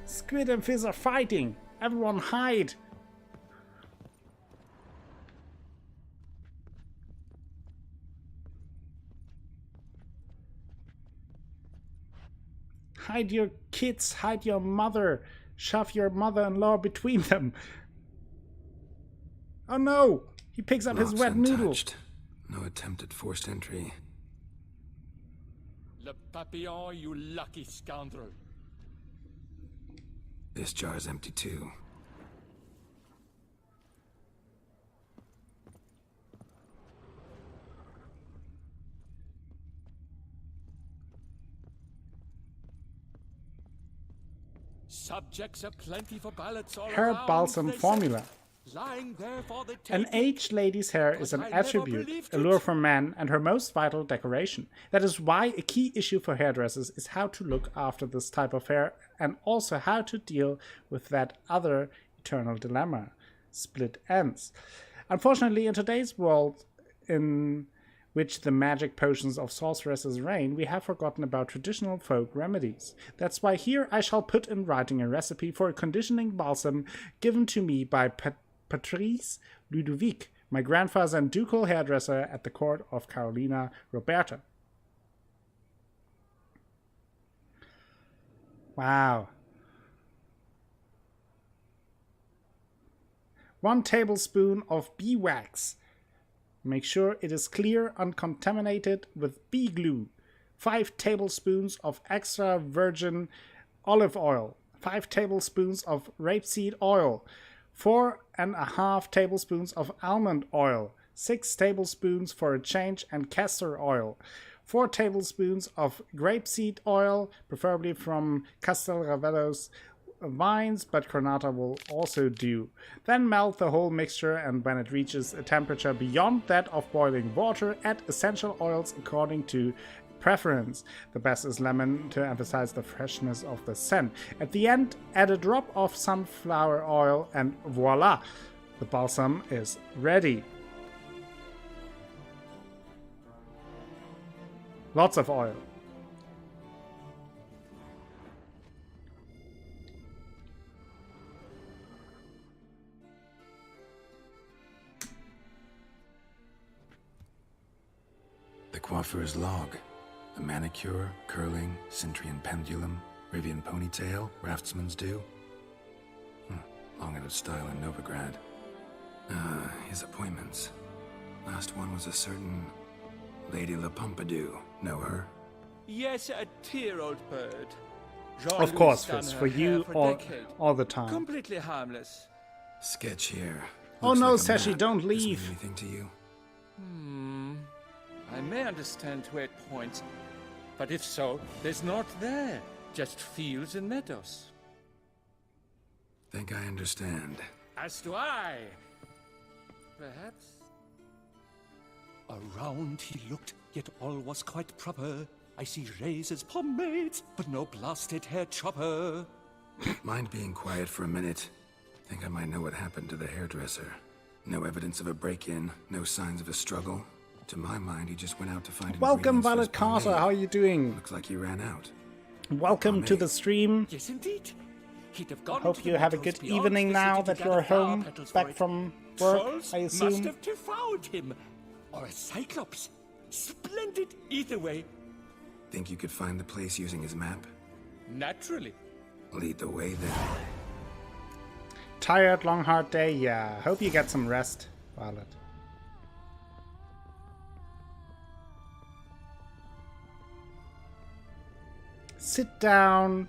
Squid and Fizz are fighting! Everyone hide! Hide your kids, hide your mother! Shove your mother-in-law between them! Oh no! He picks up his wet noodle. Untouched. No attempt at forced entry. Le Papillon, you lucky scoundrel. This jar's empty too. Subjects are plenty for ballots all Hair around, balsam they say. formula. Lying there for the An taking. aged lady's hair is an But I never attribute, believed a lure it. for men, and her most vital decoration. That is why a key issue for hairdressers is how to look after this type of hair, and also how to deal with that other eternal dilemma, split ends. Unfortunately, in today's world, in which the magic potions of sorceresses reign, we have forgotten about traditional folk remedies. That's why here I shall put in writing a recipe for a conditioning balsam given to me by Patrice Ludovic, my grandfather and ducal hairdresser at the court of Carolina Roberta. Wow. 1 tablespoon of bee wax. Make sure it is clear, uncontaminated with bee glue. 5 tablespoons of extra virgin olive oil. 5 tablespoons of rapeseed oil. 4.5 tablespoons of almond oil. 6 tablespoons for a change and castor oil. 4 tablespoons of grapeseed oil, preferably from Castelravello's vines, but Granata will also do. Then melt the whole mixture, and when it reaches a temperature beyond that of boiling water, add essential oils according to preference. The best is lemon to emphasize the freshness of the scent. At the end, add a drop of sunflower oil and voila! The balsam is ready. Lots of oil. The coiffeur's log. A manicure, curling, Cintrian pendulum, Rivian ponytail, raftsman's do. Long out of style in Novigrad. His appointments. Last one was a certain Lady La Pompadour. Know her? Yes, a dear old bird. Of course, Jean-Louis Fizz, done for her you hair for a decade. all the time. Completely harmless. Sketch here. Oh Looks no, like a Sashi, map. don't Doesn't mean leave. anything to you? I may understand where it points, but if so, there's not there. Just fields and meadows. Think I understand. As do I. Perhaps. Around he looked, yet all was quite proper. I see razors, pomades, but no blasted hair chopper. Mind being quiet for a minute? Think I might know what happened to the hairdresser. No evidence of a break-in, no signs of a struggle. To my mind, he just went out to find Welcome, ingredients for his Violet Carter. pomade. How are you doing? Looks like he ran out. Welcome to the stream. Yes, indeed. He'd have gone Hope into you the have a waters good beyond evening the now city to that gather you're flower home, petals back for it. from work, Trolls I must assume. have devoured him. Or a cyclops. Splendid either way. Think you could find the place using his map? Naturally. Lead the way then. Tired, long, hard day? Yeah. Hope you get some rest, Violet. sit down,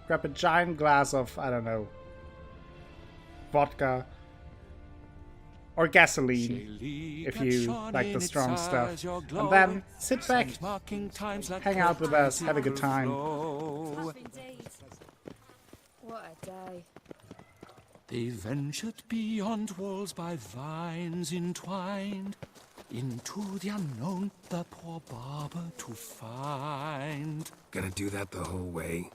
grab a giant glass of, I don't know, vodka or gasoline, if you like the strong stuff, and then sit back, hang out with us, have a good time. What a day. They ventured beyond walls by vines entwined, into the unknown the poor barber to find. Gotta do that the whole way?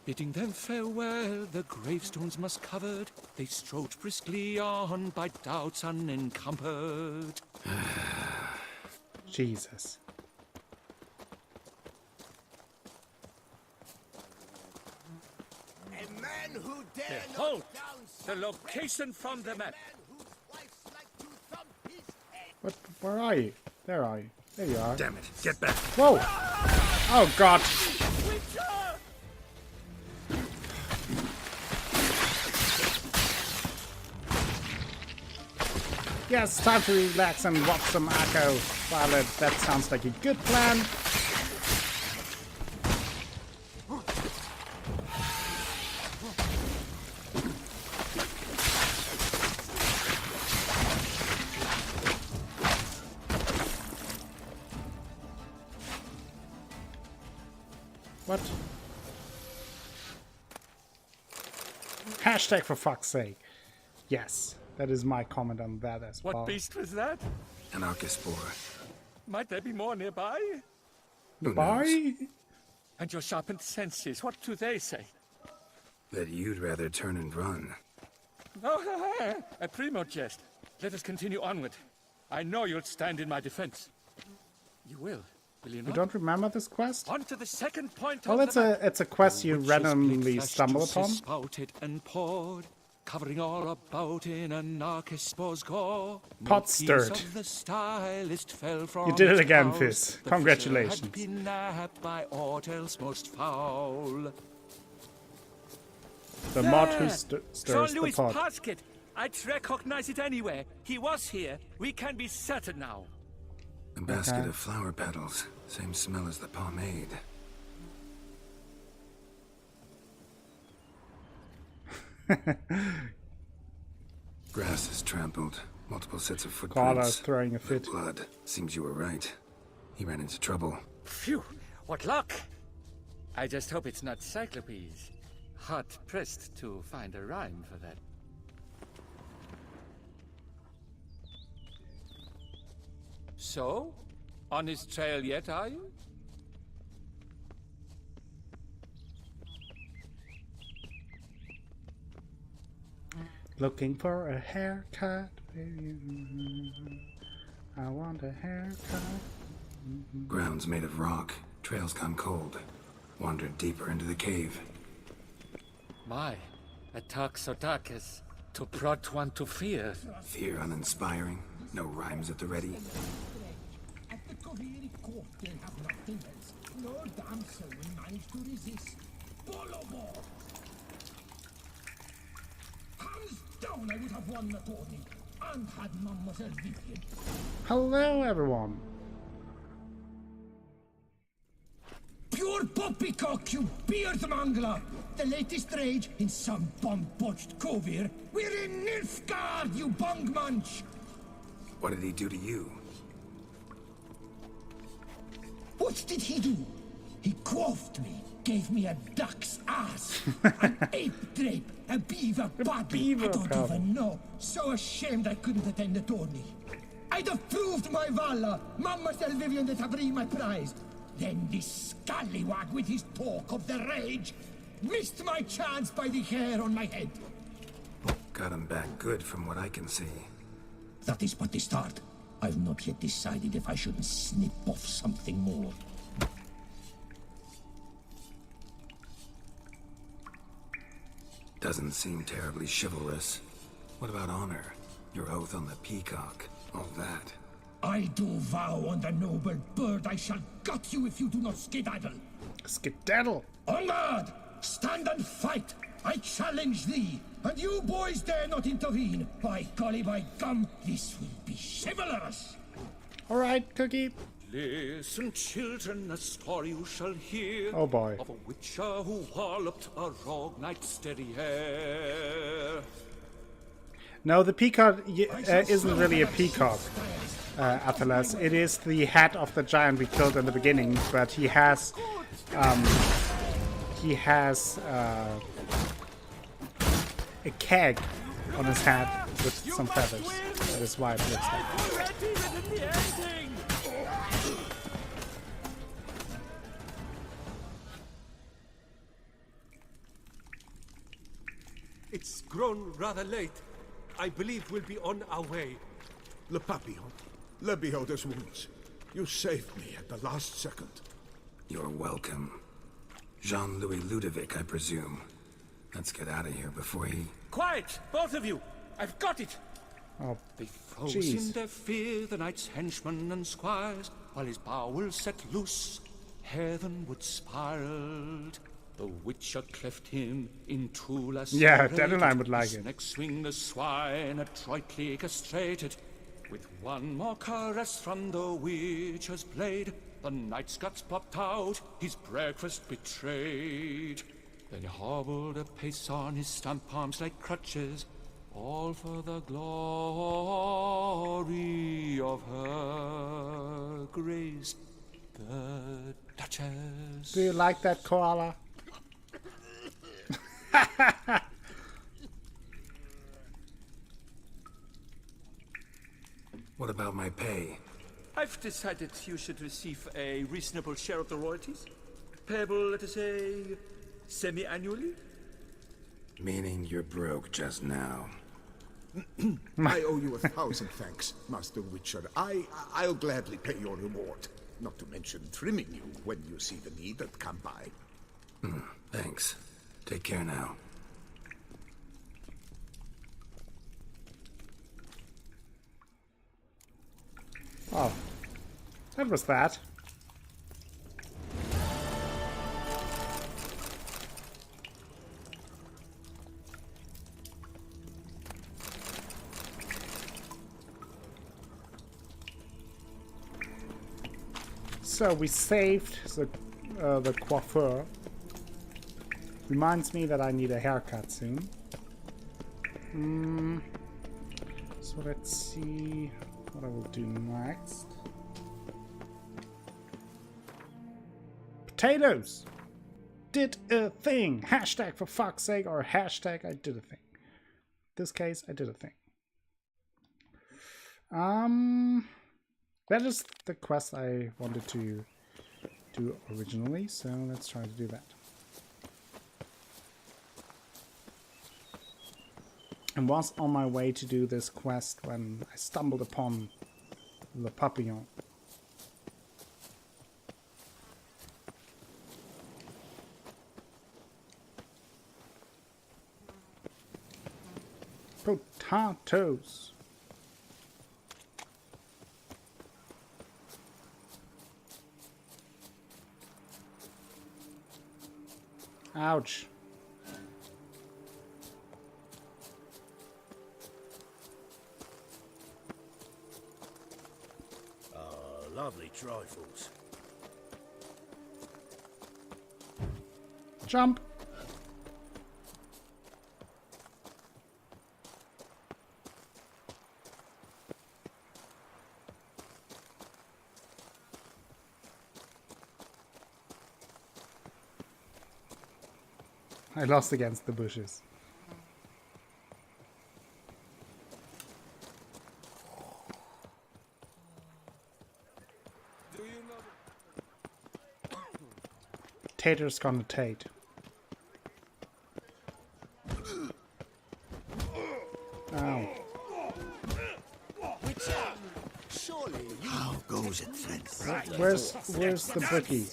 Bidding them farewell, the gravestones must covered, they strode briskly on by doubts unencumbered. Jesus. A man who dare Behold, not down the location from the map. whose wife like to thump his head. What? Where are you? There are you. There you are. Damn it, get back. Whoa! Oh God! Yes, time to relax and watch some Akko. Violet, that sounds like a good plan. What? Hashtag for fuck's sake. Yes, that is my comment on that as well. What beast was that? An Archospore. Might there be more nearby? Who knows? Bye? And your sharpened senses, what do they say? That you'd rather turn and run. Oh, a primo jest. Let us continue onward. I know you'll stand in my defense. You will you You not? don't remember this quest? On to the second point Well, of it's the map. a quest you Witch's randomly bleak flesh stumble juices upon. Spouted and poured, covering all about in an Archospore's gore. Pot No piece stirred. of the stylist fell from You did it its again, house. Fizz. The Congratulations. fisher had been nabbed by aught else most foul. The mod who There! stirs the Jean-Louis' pot. basket! I'd recognize it anywhere. He was here. We can be certain now. A basket Okay. of flower petals. Same smell as the pomade. Grass is trampled. Multiple sets of Carla's footprints. throwing a fit. Blood. Seems you were right. He ran into trouble. Phew! What luck! I just hope it's not Cyclopes. Hard pressed to find a rhyme for that. So? On his trail yet, are you? Looking for a haircut. I want a haircut. Ground's made of rock. Trail's gone cold. Wandered deeper into the cave. My, a Toxotakis. To prod one to fear. Fear uninspiring. No rhymes at the ready. At the Koviri court, they have nothing else. No damsel will manage to resist. Bolobor! Hands down, I would have won the tourney. And had Mademoiselle Vivian. Hello, everyone. Pure poppycock, you beard mangler! The latest rage in some bomb-botched Kovir. We're in Nilfgaard, you bung munch! What did he do to you? What did he do? He quaffed me, gave me a duck's ass, an ape drape, a beaver paddle. beaver I don't paddle. even know. So ashamed I couldn't attend the tourney. I'd have proved my valor. Mademoiselle Vivian de Tabry my prize. Then this scallywag with his talk of the rage missed my chance by the hair on my head. Got him back good from what I can see. That is but the start. I've not yet decided if I shouldn't snip off something more. Doesn't seem terribly chivalrous. What about honor? Your oath on the peacock? All that. I do vow on the noble bird I shall gut you if you do not skedaddle. Skedaddle. Onward! Stand and fight! I challenge thee! And you boys dare not intervene! By golly, by gum, this will be chivalrous! All right, Cookie. Listen, children, a story you shall hear. Oh boy. Of a witcher who walloped a rogue knight's steady hair. No, the peacock isn't really a peacock, Athelas. It is the head of the giant we killed in the beginning, but he has a keg on his head with some feathers. That is why it looks like that. It's grown rather late. I believe we'll be on our way. Le Papillon, le Beholder's wounds. You saved me at the last second. You're welcome. Jean-Louis Ludovic, I presume. Let's get out of here before he... Quiet, both of you! I've got it! Oh, They froze jeez. in their fear, the knight's henchmen and squires, while his bowels set loose, heavenward spiraled. The witcher cleft him in two Yeah, lacerated. Dandelion would like His it. neck swing the swine adroitly castrated. With one more caress from the witcher's blade, the knight's guts popped out, his breakfast betrayed. Then he hobbled a pace on his stump arms like crutches, all for the glory of her grace, the Duchess. Do you like that, koala? What about my pay? I've decided you should receive a reasonable share of the royalties. Payable, let us say, semi-annually? Meaning you're broke just now. I owe you 1,000 thanks, Master Witcher. I'll gladly pay your reward. Not to mention trimming you when you see the need that come by. Thanks. Take care now. Oh, that was that. So we saved the coiffeur. Reminds me that I need a haircut soon. So let's see what I will do next. Potatoes! Did a thing! Hashtag for fuck's sake, or hashtag I did a thing. In this case, I did a thing. That is the quest I wanted to do originally, so let's try to do that. And was on my way to do this quest when I stumbled upon Le Papillon. Potatoes. Ouch. Lovely trifles. Jump. I lost against the bushes. Tater's gonna Tate. Ow. How goes it, friend? Where's the bookie?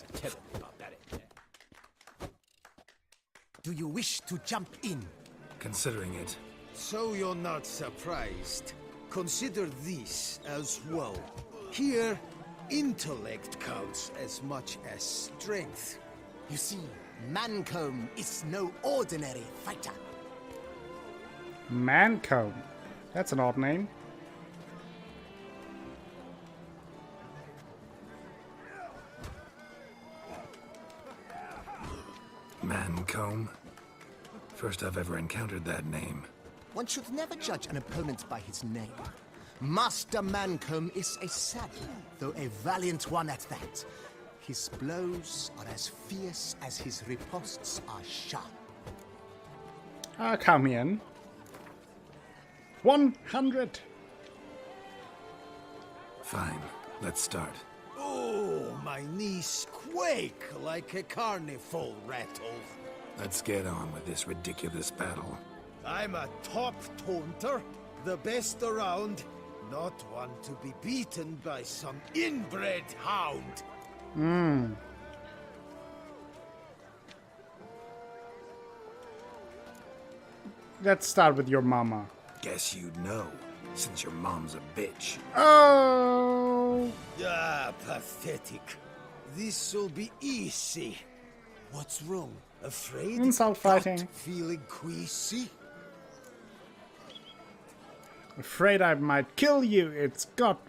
Do you wish to jump in? Considering it. So you're not surprised. Consider this as well. Here, intellect counts as much as strength. You see, Mancomb is no ordinary fighter. Mancomb. That's an odd name. Mancomb? First I've ever encountered that name. One should never judge an opponent by his name. Master Mancomb is a savage, though a valiant one at that. His blows are as fierce as his riposts are sharp. Come in. 100. Fine, let's start. Oh, my knees quake like a carnival rattle. Let's get on with this ridiculous battle. I'm a top taunter, the best around, not one to be beaten by some inbred hound. Let's start with your mama. Guess you'd know, since your mom's a bitch. Oh! Ah, pathetic. This'll be easy. What's wrong? Afraid? Insult fighting. Not feeling queasy? Afraid I might kill you. It's got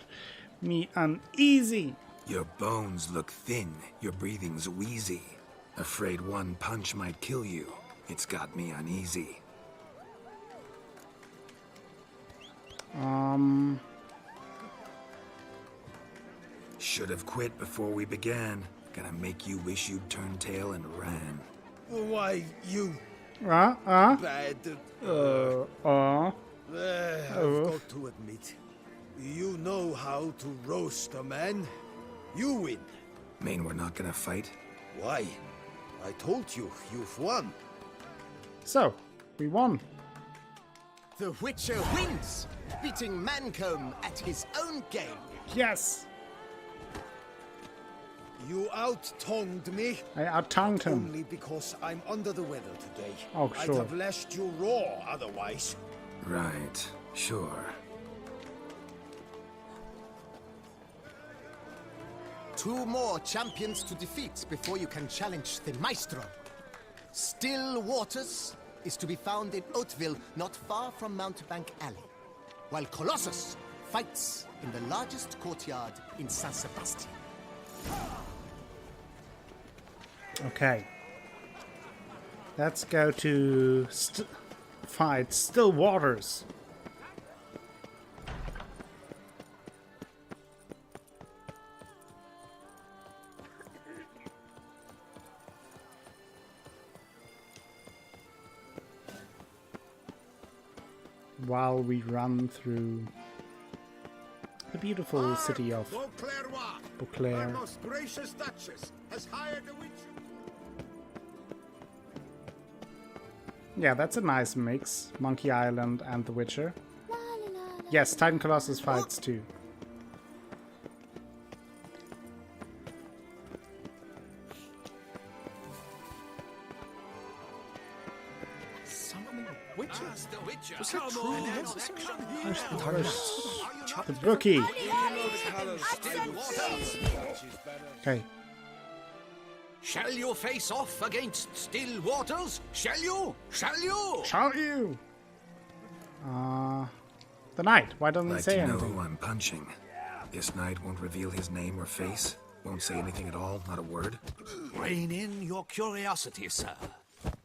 me uneasy. Your bones look thin, your breathing's wheezy. Afraid one punch might kill you. It's got me uneasy. Should have quit before we began. Gonna make you wish you'd turned tail and ran. Why, you Bad. I've got to admit, you know how to roast a man. You win. Mean we're not gonna fight? Why? I told you, you've won. So, we won. The Witcher wins, beating Mancomb at his own game. Yes! You out-tongued me. I out-tongued him. Only because I'm under the weather today. Oh, I'd sure. have lashed you raw otherwise. Right, sure. Two more champions to defeat before you can challenge the Maestro. Still Waters is to be found in Oatville, not far from Mountebank Alley, while Colossus fights in the largest courtyard in San Sebastian. Okay. Let's go to fight Still Waters. While we run through the beautiful city of Beauclair. Our most gracious Duchess has hired a witcher. Yeah, that's a nice mix. Monkey Island and The Witcher. Yes, Titan Colossus fights too. The bookie. Okay. Shall you face off against Still Waters? Shall you? Shall you? Shall you? The knight. Why doesn't Like it say to know anything? who I'm punching. This knight won't reveal his name or face. Won't say anything at all, not a word. Rein in your curiosity, sir.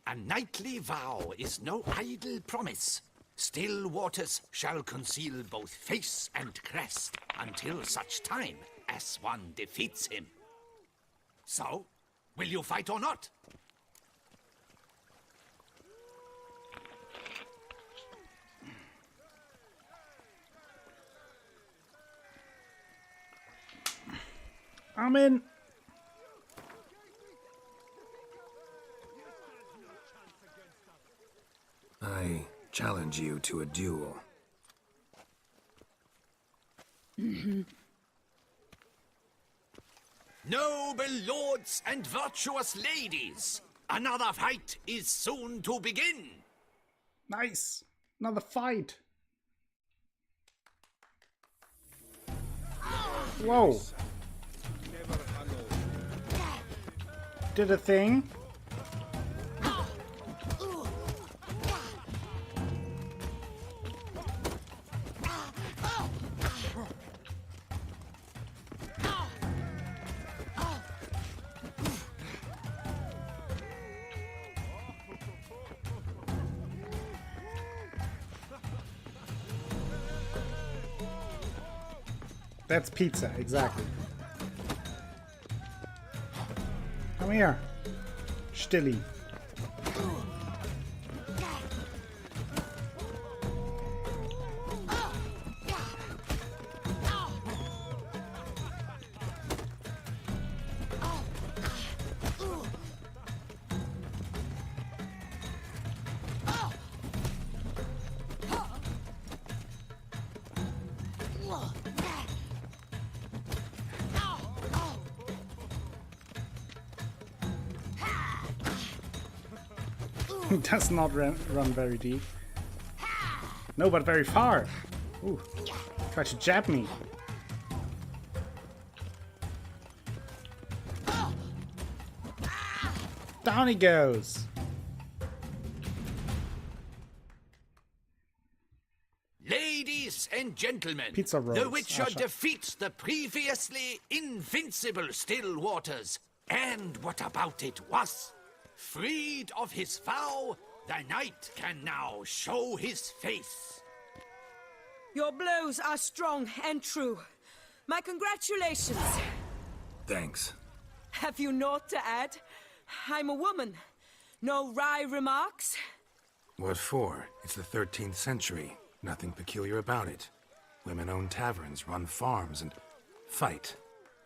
A knightly vow is no idle promise. Still Waters shall conceal both face and crest until such time as one defeats him. So, will you fight or not? I'm in. I challenge you to a duel. Noble lords and virtuous ladies, another fight is soon to begin. Nice. Another fight. Whoa. Did a thing. That's pizza, exactly. Come here. Stilly. Does not run very deep. No, but very far. Ooh. Try to jab me. Down he goes. Ladies and gentlemen, Pizza rolls. the Witcher Asha. defeats the previously invincible Still Waters. And what about it was? Freed of his vow, the knight can now show his face. Your blows are strong and true. My congratulations. Thanks. Have you naught to add? I'm a woman. No wry remarks? What for? It's the 13th century. Nothing peculiar about it. Women own taverns, run farms, and fight.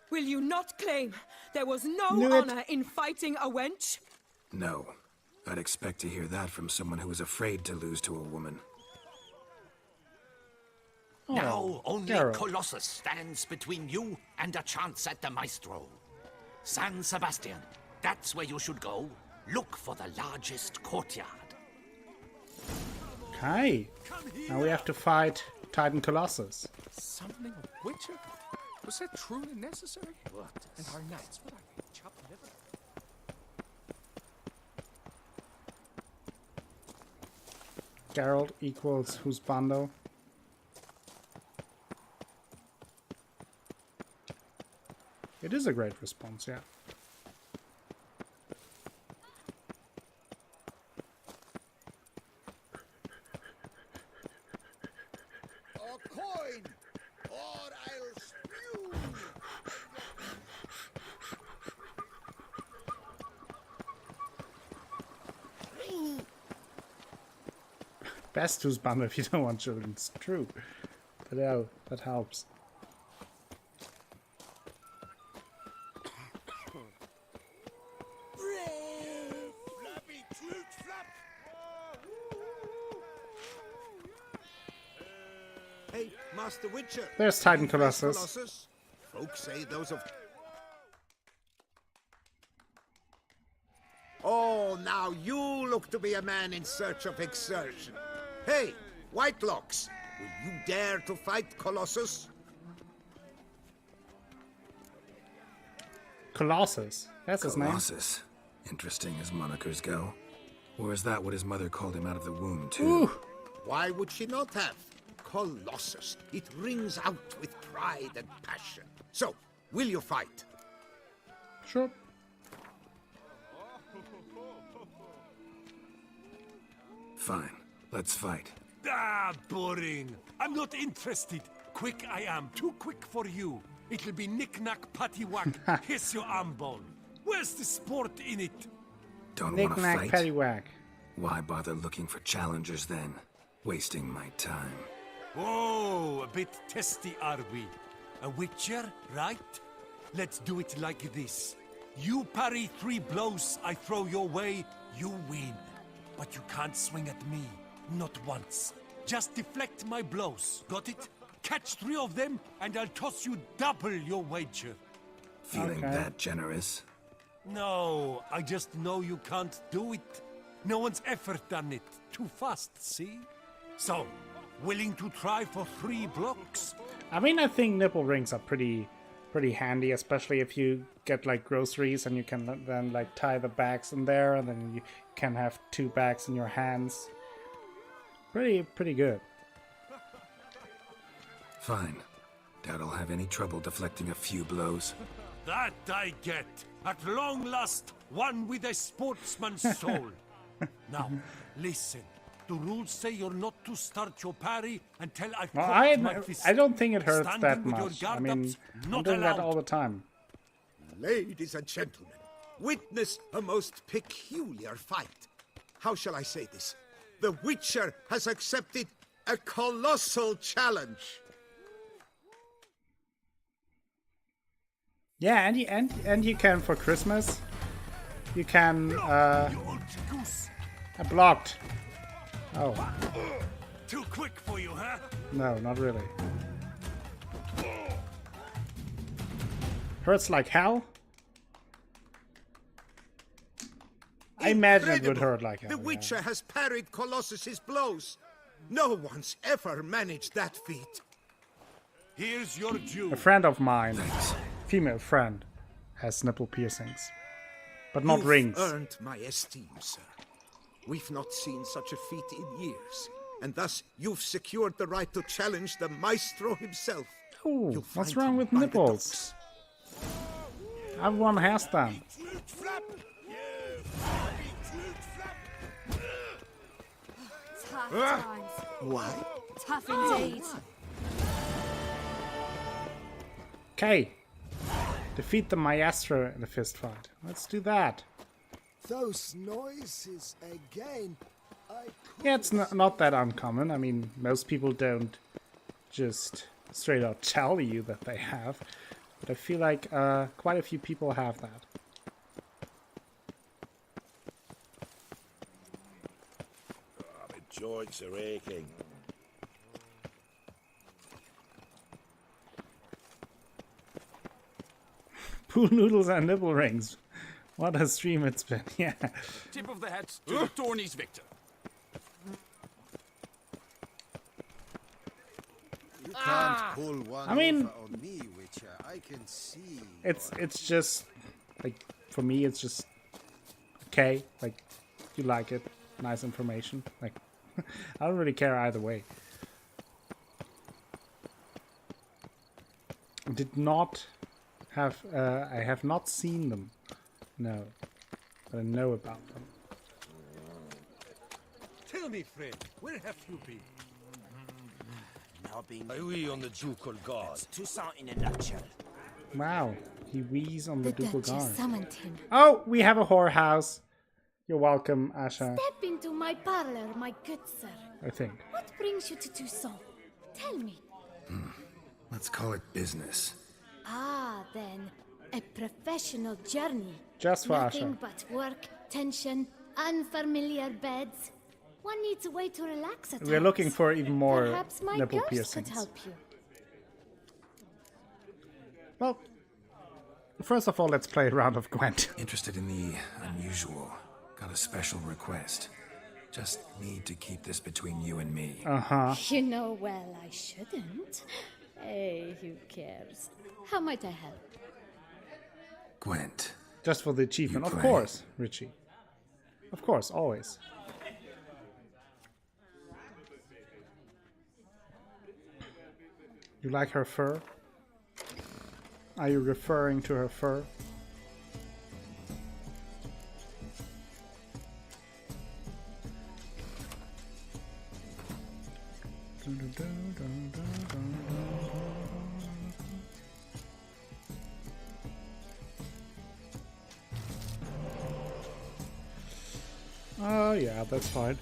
Will you not claim there was no Knew it. honor in fighting a wench? No. I'd expect to hear that from someone who was afraid to lose to a woman. Now only Geralt. Colossus stands between you and a chance at the Maestro. San Sebastian, that's where you should go. Look for the largest courtyard. Okay. Now we have to fight Titan Colossus. Summoning a Witcher? Was that truly necessary? What? And our knights, what are they? Chopped liver? Geralt equals Husbando. It is a great response, yeah. A coin, or I'll spew. Best Husbando if you don't want children, it's true. But yeah, that helps. Flappy toot flap. Hey, Master Witcher. There's Titan Yes, Colossus. Colossus. Folks say those of... Oh, now you look to be a man in search of exertion. Hey, Whitelocks, will you dare to fight Colossus? Colossus. That's his name. Colossus. Interesting as monikers go. Or is that what his mother called him out of the womb, too? Ooh. Why would she not have? Colossus. It rings out with pride and passion. So, will you fight? Sure. Fine. Let's fight. Ah, boring. I'm not interested. Quick I am. Too quick for you. It'll be knick-knack, paddywhack, hiss your arm bone. Where's the sport in it? Don't want to Knick-knack, fight? paddywhack. Why bother looking for challengers then? Wasting my time. Oh, a bit testy are we? A witcher, right? Let's do it like this. You parry 3 blows I throw your way, you win. But you can't swing at me. Not once. Just deflect my blows. Got it? Catch 3 of them, and I'll toss you double your wager. Feeling Okay. that generous? No, I just know you can't do it. No one's ever done it. Too fast, see? So, willing to try for 3 blocks? I mean, I think nipple rings are pretty handy, especially if you get like groceries and you can then like tie the bags in there, and then you can have 2 bags in your hands. Pretty good. Fine. Doubt I'll have any trouble deflecting a few blows. That I get. At long last, one with a sportsman's soul. Now, listen. The rules say you're not to start your parry until I've Well, cocked my fist. I don't think it hurts Standing that with your much. I guard mean, ups, I'm not doing that allowed. all the time. Ladies and gentlemen, witness a most peculiar fight. How shall I say this? The Witcher has accepted a colossal challenge. Yeah, and you can for Christmas. You can I blocked. Oh. Too quick for you, huh? No, not really. Hurts like hell? I imagine it would hurt like hell. The Witcher has parried Colossus's blows. No one's ever managed that feat. Here's your due. A friend of mine, female friend, has nipple piercings. But not You've rings. earned my esteem, sir. We've not seen such a feat in years. And thus, you've secured the right to challenge the Maestro himself. Oh, You'll what's find wrong him with by the nipples? Everyone has them. Tough times. What? Tough indeed. Okay. Defeat the Maestro in a fist fight. Let's do that. Those noises again. Yeah, it's not that uncommon. I mean, most people don't just straight out tell you that they have. But I feel like quite a few people have that. My joints are aching. Pool noodles and nipple rings. What a stream it's been. Yeah. Tip of the hat to the tourney's victor. You can't pull one I mean, over on me, Witcher. I can see. it's just like for me it's just okay. Like you like it. Nice information. Like I don't really care either way. Did not have I have not seen them. No. But I know about them. Tell me, friend, where have you been? Are we on the ducal guard? Toussaint in a nutshell. Wow. He wheezes on the ducal Duchess guard. summoned him. Oh, we have a whorehouse. You're welcome, Asha. Step into my parlor, my good sir. I think. What brings you to Toussaint? Tell me. Let's call it business. Ah, then. A professional journey. Just for Nothing Asha. but work, tension, unfamiliar beds. One needs a way to relax at We're times. looking for even more Perhaps my nipple ghost piercings. could help you. Well, first of all, let's play a round of Gwent. Interested in the unusual. Got a special request. Just need to keep this between you and me. Uh-huh. You know well I shouldn't. Hey, who cares? How might I help? Gwent. Just for the achievement. You Of play. course, Richie. Of course, always. You like her fur? Are you referring to her fur? Oh, yeah, that's fine.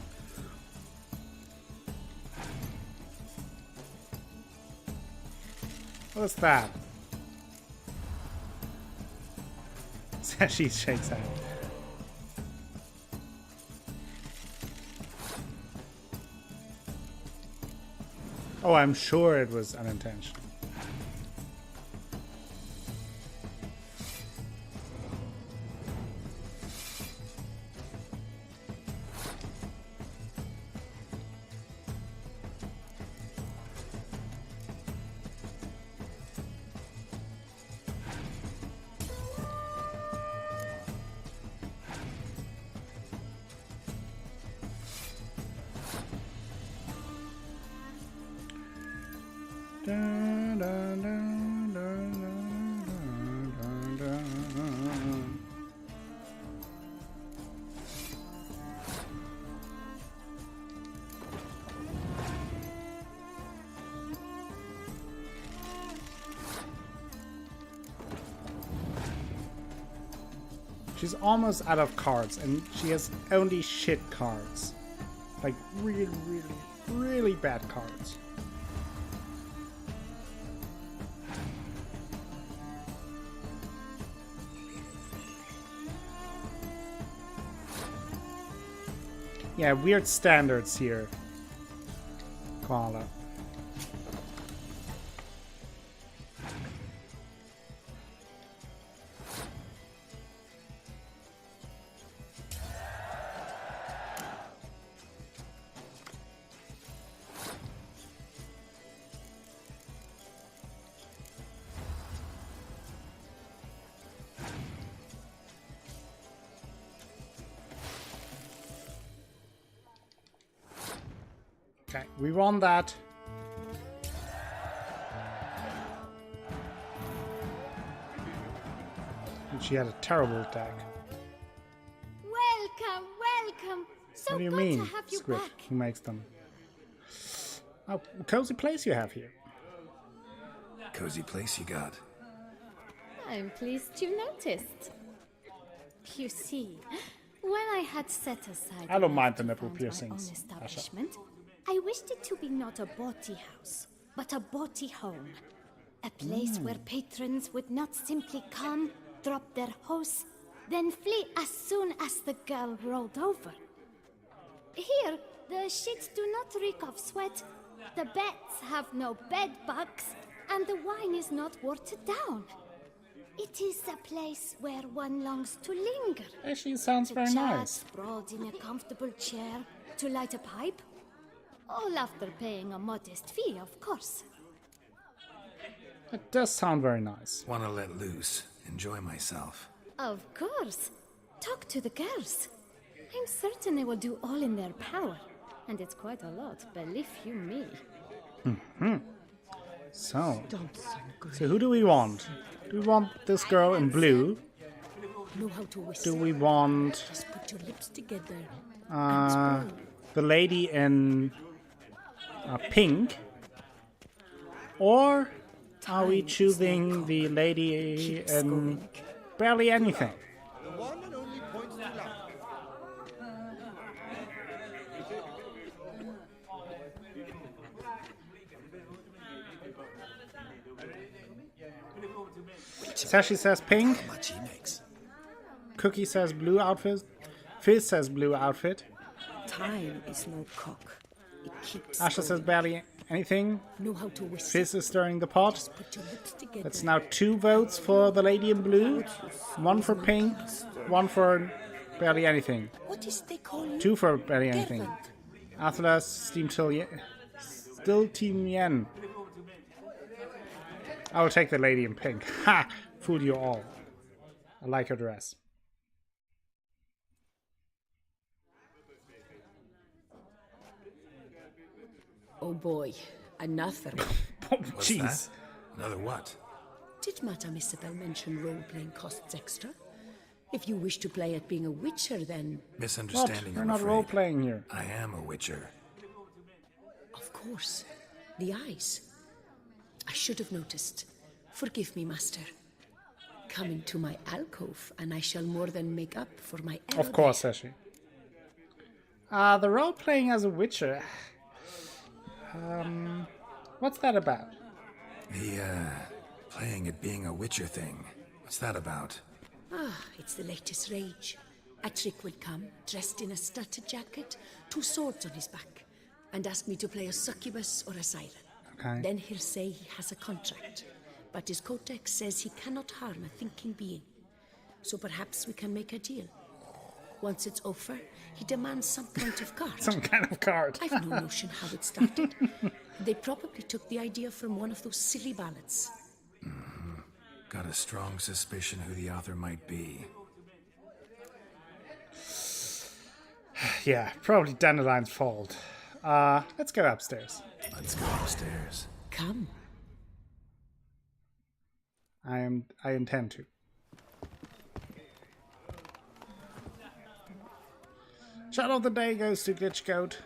What's that? She shakes hand. Oh, I'm sure it was unintentional. Da, She's almost out of cards, and she has only shit cards. Like, really, really, really bad cards. Yeah, weird standards here, Koala. Okay, we won that. And she had a terrible attack. Welcome, welcome. So What do you good mean, to have you Squid? back. Who makes them? Oh, cozy place you have here. Cozy place you got. I'm pleased you noticed. You see, when I had set aside I don't enough mind the to nipple found my piercings, own Asha. establishment, I wished it to be not a bawdy house, but a bawdy home. A place where patrons would not simply come, drop their hose, then flee as soon as the girl rolled over. Here, the sheets do not reek of sweat, the beds have no bed bugs, and the wine is not watered down. It is a place where one longs to linger. Actually, sounds very chat, nice. sprawled in a comfortable chair, to light a pipe. All after paying a modest fee, of course. It does sound very nice. Wanna let loose, enjoy myself. Of course. Talk to the girls. I'm certain they will do all in their power. And it's quite a lot, believe you me. So who do we want? Do we want this girl in blue? Know how to whistle. Do we want Just put your lips together. the lady in pink? Or are we choosing the lady in barely anything? The one and only point to love. Sashi says pink. How much he makes. Cookie says blue outfit. Fizz says blue outfit. Time is no cock. It keeps Asha says going. barely anything. Know how to whistle. Fizz is stirring the pot. Just put your lips together. That's now 2 votes for the lady in blue. 1 for pink. 1 for barely anything. What is they call you? 2 for barely anything. Servant. Atlas, still Team Yen. I will take the lady in pink. Ha! Fooled you all. I like her dress. Oh boy, another. Oh, What's jeez. that? Another what? Did Madame Isabel mention role-playing costs extra? If you wish to play at being a witcher, then... What? Misunderstanding, We're I'm not afraid. role-playing here. I am a witcher. Of course. The eyes. I should have noticed. Forgive me, master. Come into my alcove, and I shall more than make up for my error. Of course, Sashi. The role-playing as a witcher. What's that about? The, playing at being a witcher thing. What's that about? Ah, it's the latest rage. A trick will come, dressed in a studded jacket, 2 swords on his back, and ask me to play a succubus or a siren. Okay. Then he'll say he has a contract, but his codex says he cannot harm a thinking being. So perhaps we can make a deal. Once it's over, he demands some kind of card. Some kind of card. I've no notion how it started. They probably took the idea from one of those silly ballads. Got a strong suspicion who the author might be. Yeah, probably Dandelion's fault. Let's go upstairs. Let's go upstairs. Come. I intend to. Shadow of the day goes to Glitch Goat.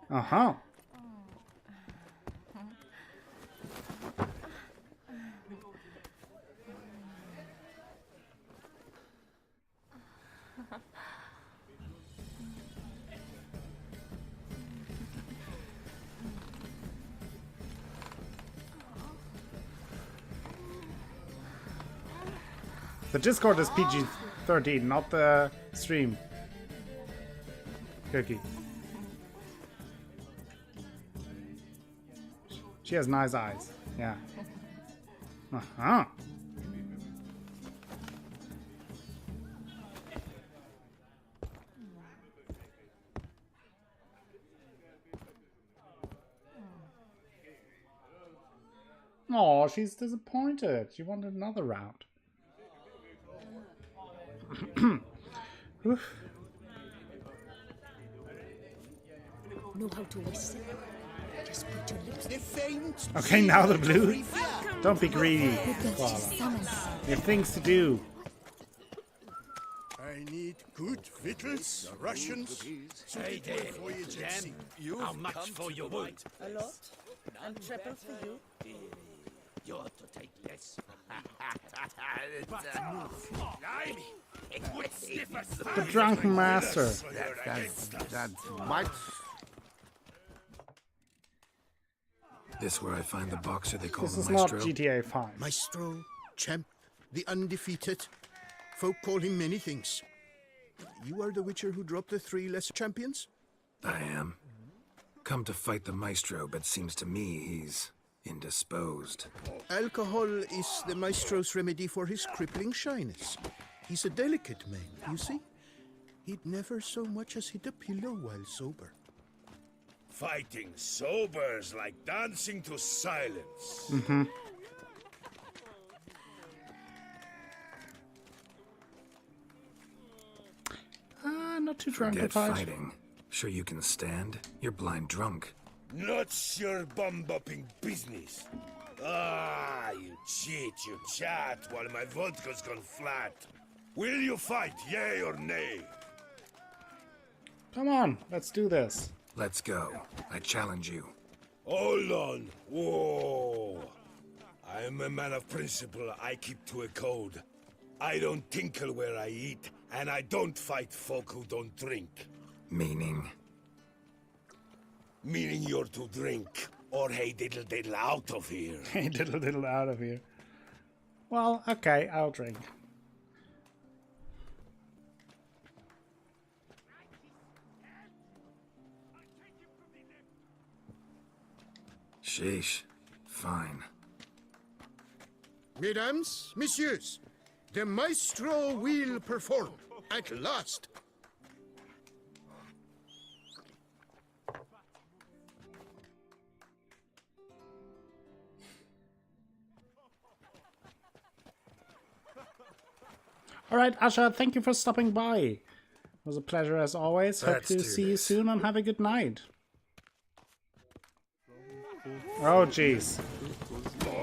Uh-huh. The Discord is PG-13, not the stream. Cookie. She has nice eyes. Yeah. Uh-huh. Oh, she's disappointed. She wanted another round. Oof. Know how to whistle? Just put your lips. Okay, now the blue. Don't be greedy, Koala. You have things to do. I need good victuals, Russians. Hey there, Dan, how much for your wood? A lot. And triple for you. You ought to take less. The drunken master. That's what? This where I find the boxer they call This the is not Maestro? GTA 5. Maestro, champ, the undefeated. Folk call him many things. You are the Witcher who dropped the 3 lesser champions? I am. Come to fight the Maestro, but seems to me he's indisposed. Alcohol is the Maestro's remedy for his crippling shyness. He's a delicate man, you see? He'd never so much as hit a pillow while sober. Fighting sober's like dancing to silence. Mm-hmm. Not too drunk to Forget fight. fighting. Sure you can stand? You're blind drunk. Not your bum-bopping business. Ah, you cheat, you chat, while my vodka's gone flat. Will you fight, yay or nay? Come on, let's do this. Let's go. I challenge you. Hold on. Whoa. I'm a man of principle. I keep to a code. I don't tinkle where I eat, and I don't fight folk who don't drink. Meaning? Meaning you're to drink, or hey diddle diddle out of here. Hey diddle diddle out of here. Well, okay, I'll drink. Sheesh. Fine. Mesdames, messieurs, the Maestro will perform at last. All right, Asha, thank you for stopping by. It was a pleasure as always. Hope Let's to do see you this. soon and have a good night. Oh, jeez.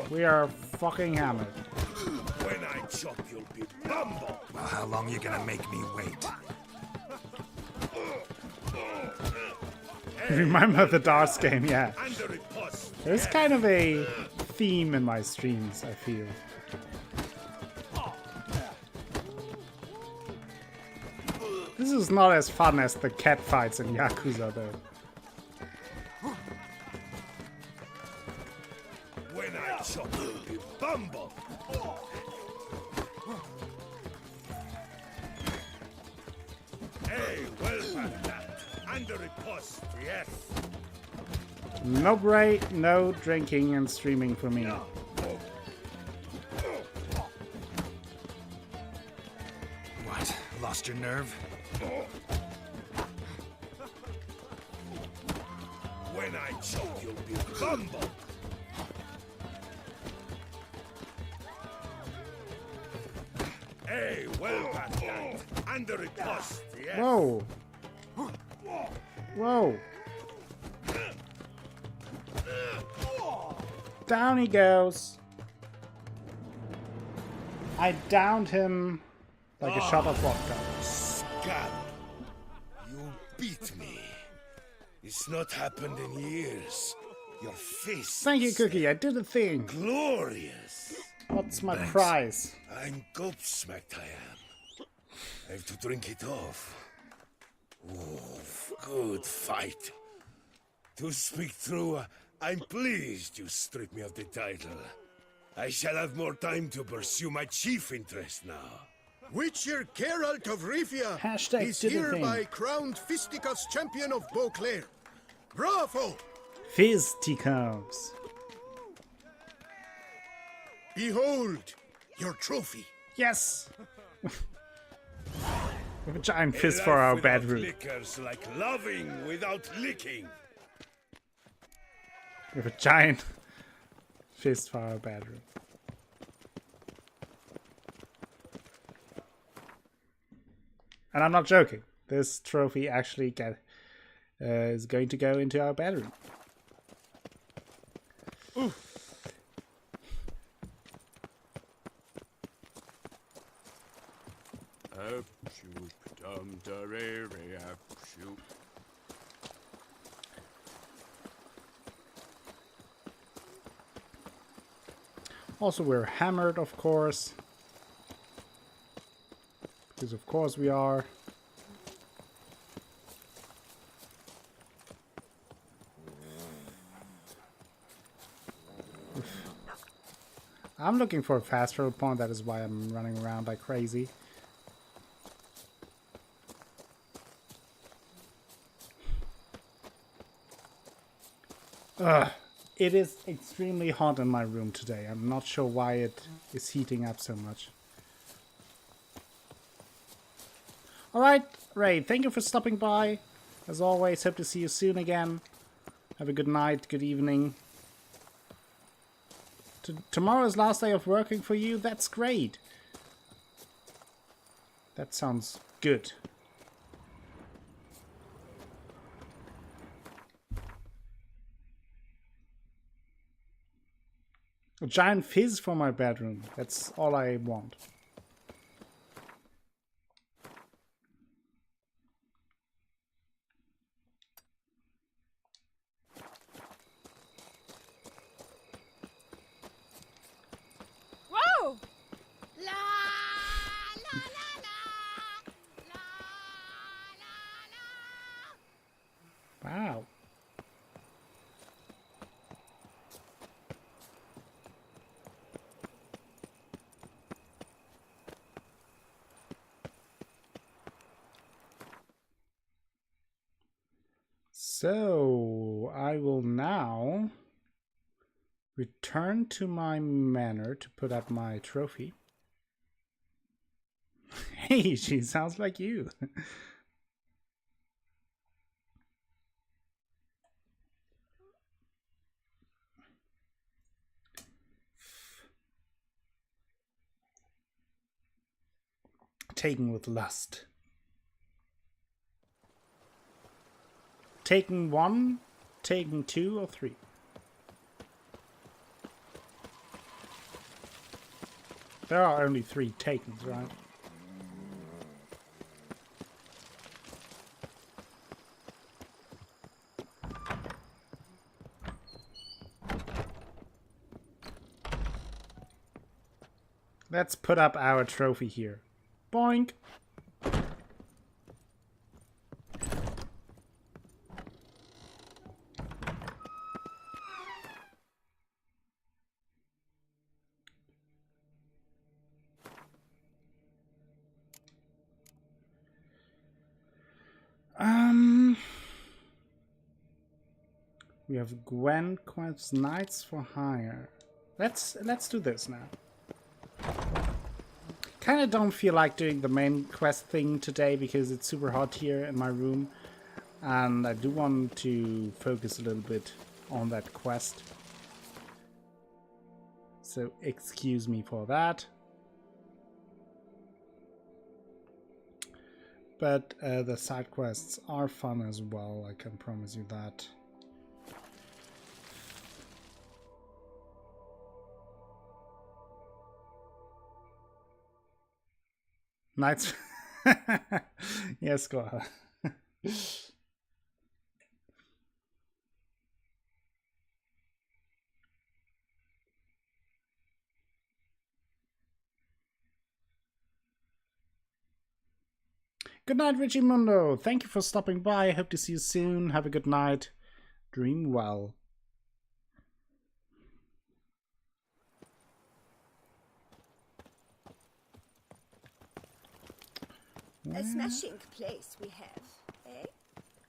We are fucking hammered. When I chop, you'll be bumble. Well, how long you gonna make me wait? Remember the Darts game, yeah. And the riposte. There's kind of a theme in my streams, I feel. This is not as fun as the cat fights in Yakuza, though. When I chop, you'll be bumble. Hey, well done that. And the riposte, yes. No break, no drinking and streaming for me. What? Lost your nerve? When I chop, you'll be bumble. Hey, well done that. And the riposte, yes. Whoa. Whoa. Down he goes. I downed him like a shot of vodka. Scum. You beat me. It's not happened in years. Your face. Thank you, Cookie. I did a thing. Glorious. What's my Thanks. prize? I'm gobsmacked, I am. I have to drink it off. Oh, good fight. To speak true, I'm pleased you stripped me of the title. I shall have more time to pursue my chief interest now. Witcher Geralt of Rivia Hashtag is do the hereby thing. crowned Fisticuffs champion of Beauclair. Bravo! Fisticuffs. Behold your trophy. Yes. With a giant A fist life for our without bedroom. liquor's like loving without licking. With a giant fist for our bedroom. And I'm not joking. This trophy actually is going to go into our bedroom. Ooh. Also, we're hammered, of course. Because of course we are. I'm looking for a fast travel point, that is why I'm running around like crazy. It is extremely hot in my room today. I'm not sure why it is heating up so much. Alright, Ray, thank you for stopping by. As always, hope to see you soon again. Have a good night, good evening. Tomorrow's last day of working for you? That's great. That sounds good. A giant fizz for my bedroom. That's all I want. Whoa! Wow. So, I will now return to my manor to put up my trophy. Hey, she sounds like you. Taken with lust. Taken 1, taken 2 or 3. There are only 3 takens, right? Let's put up our trophy here. Boink! We have Gwen Quest Knights for Hire. Let's do this now. Kinda don't feel like doing the main quest thing today because it's super hot here in my room. And I do want to focus a little bit on that quest. So excuse me for that. But the side quests are fun as well, I can promise you that. Knights. Yes, go ahead. Good night, Richie Mundo. Thank you for stopping by. I hope to see you soon. Have a good night. Dream well. A smashing place we have, eh?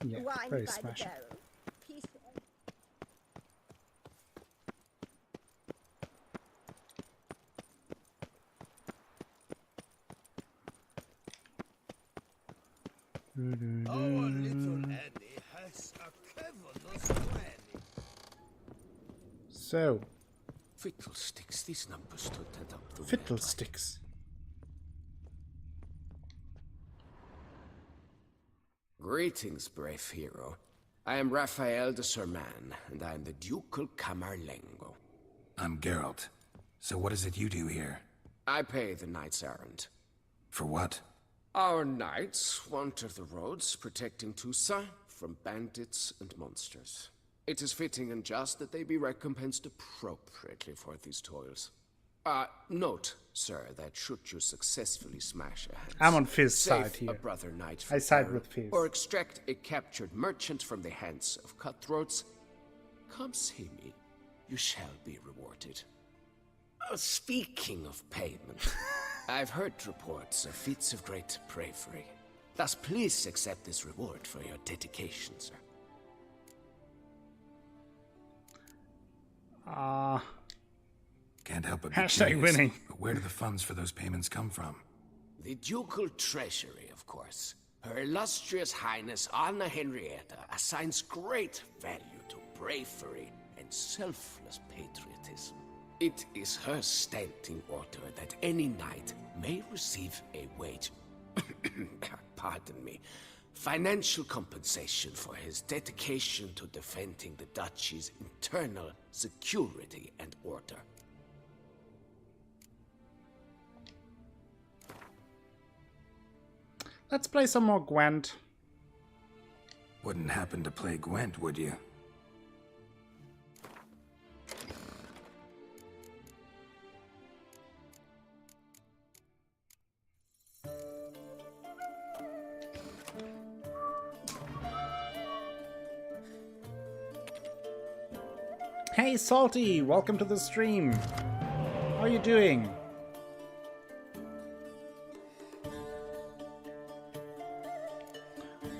Yeah, Wine very by smashing. the barrel. Peace. Our little Annie has a cavernous granny. So, Fiddlesticks, these numbers don't add up to fiddlesticks. Greetings, brave hero. I am Raphael de Serman, and I am the Ducal Camarlengo. I'm Geralt. So what is it you do here? I pay the knight's errand. For what? Our knights wander the roads, protecting Tusa from bandits and monsters. It is fitting and just that they be recompensed appropriately for these toils. Note, sir, that should you successfully smash a hand, I'm on Fizz's save side here. a brother knight I from side peril, with Fizz. or extract a captured merchant from the hands of cutthroats, come see me. You shall be rewarded. Speaking of payment, I've heard reports of feats of great bravery. Thus, please accept this reward for your dedication, sir. Can't help but be Hashtag curious, winning. But where do the funds for those payments come from? The ducal treasury, of course. Her illustrious highness Anna Henrietta assigns great value to bravery and selfless patriotism. It is her standing order that any knight may receive a wage, pardon me, financial compensation for his dedication to defending the duchy's internal security and order. Let's play some more Gwent. Wouldn't happen to play Gwent, would you? Hey Salty, welcome to the stream. How are you doing?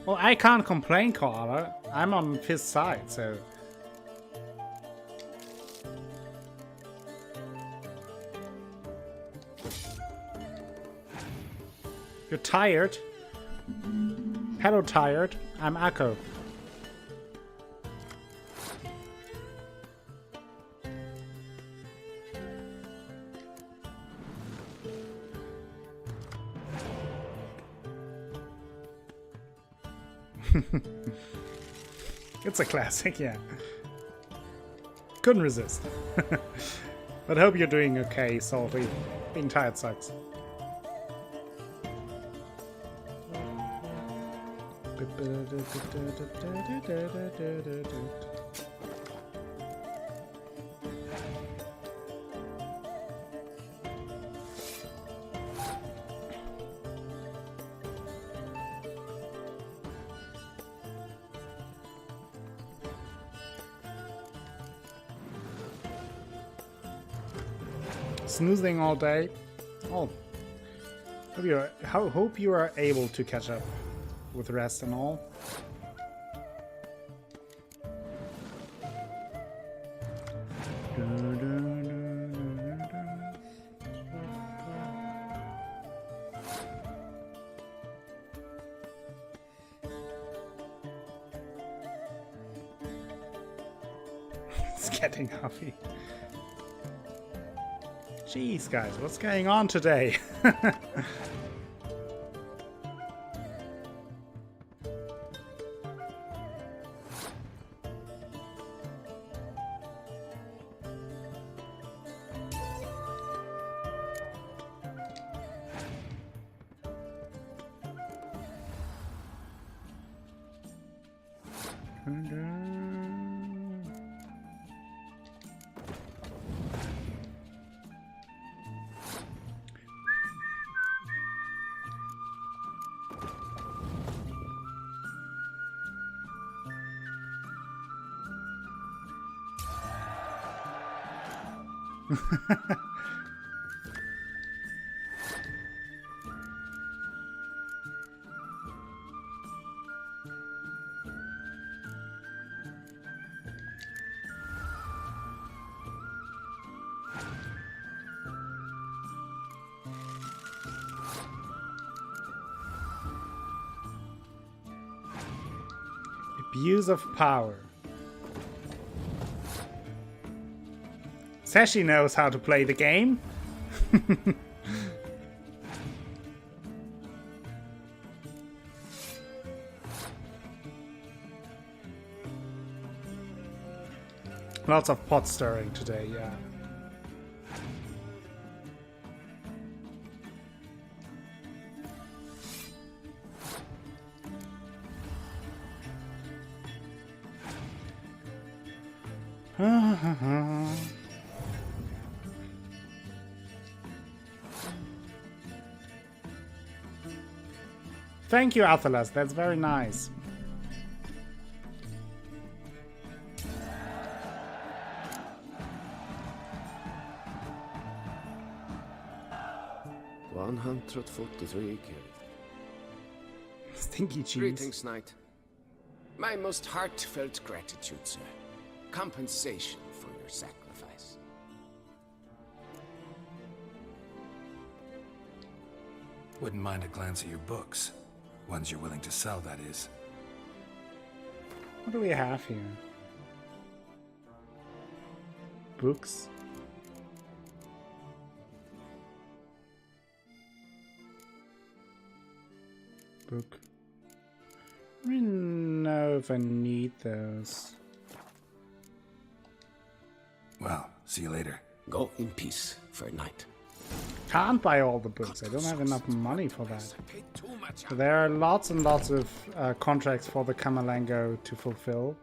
Well, I can't complain, Carla. I'm on Fizz's side, so... You're tired? Hello, tired. I'm Akko. It's a classic, yeah. Couldn't resist. But hope you're doing okay, Salty. Being tired sucks. Snoozing all day. Oh, hope you are able to catch up with rest and all. It's getting huffy. Jeez, guys, what's going on today? Abuse of power. Sashi knows how to play the game. Lots of pot stirring today, yeah. Thank you, Athalas. That's very nice. Stinky cheese. Greetings, knight. My most heartfelt gratitude, sir. Compensation for your sacrifice. Wouldn't mind a glance at your books. Ones you're willing to sell, that is. What do we have here? Books. Book. I don't know if I need those. Well, see you later. Go in peace for a night. Can't buy all the books. I don't have enough money for that. So there are lots and lots of contracts for the Camerlengo to fulfill.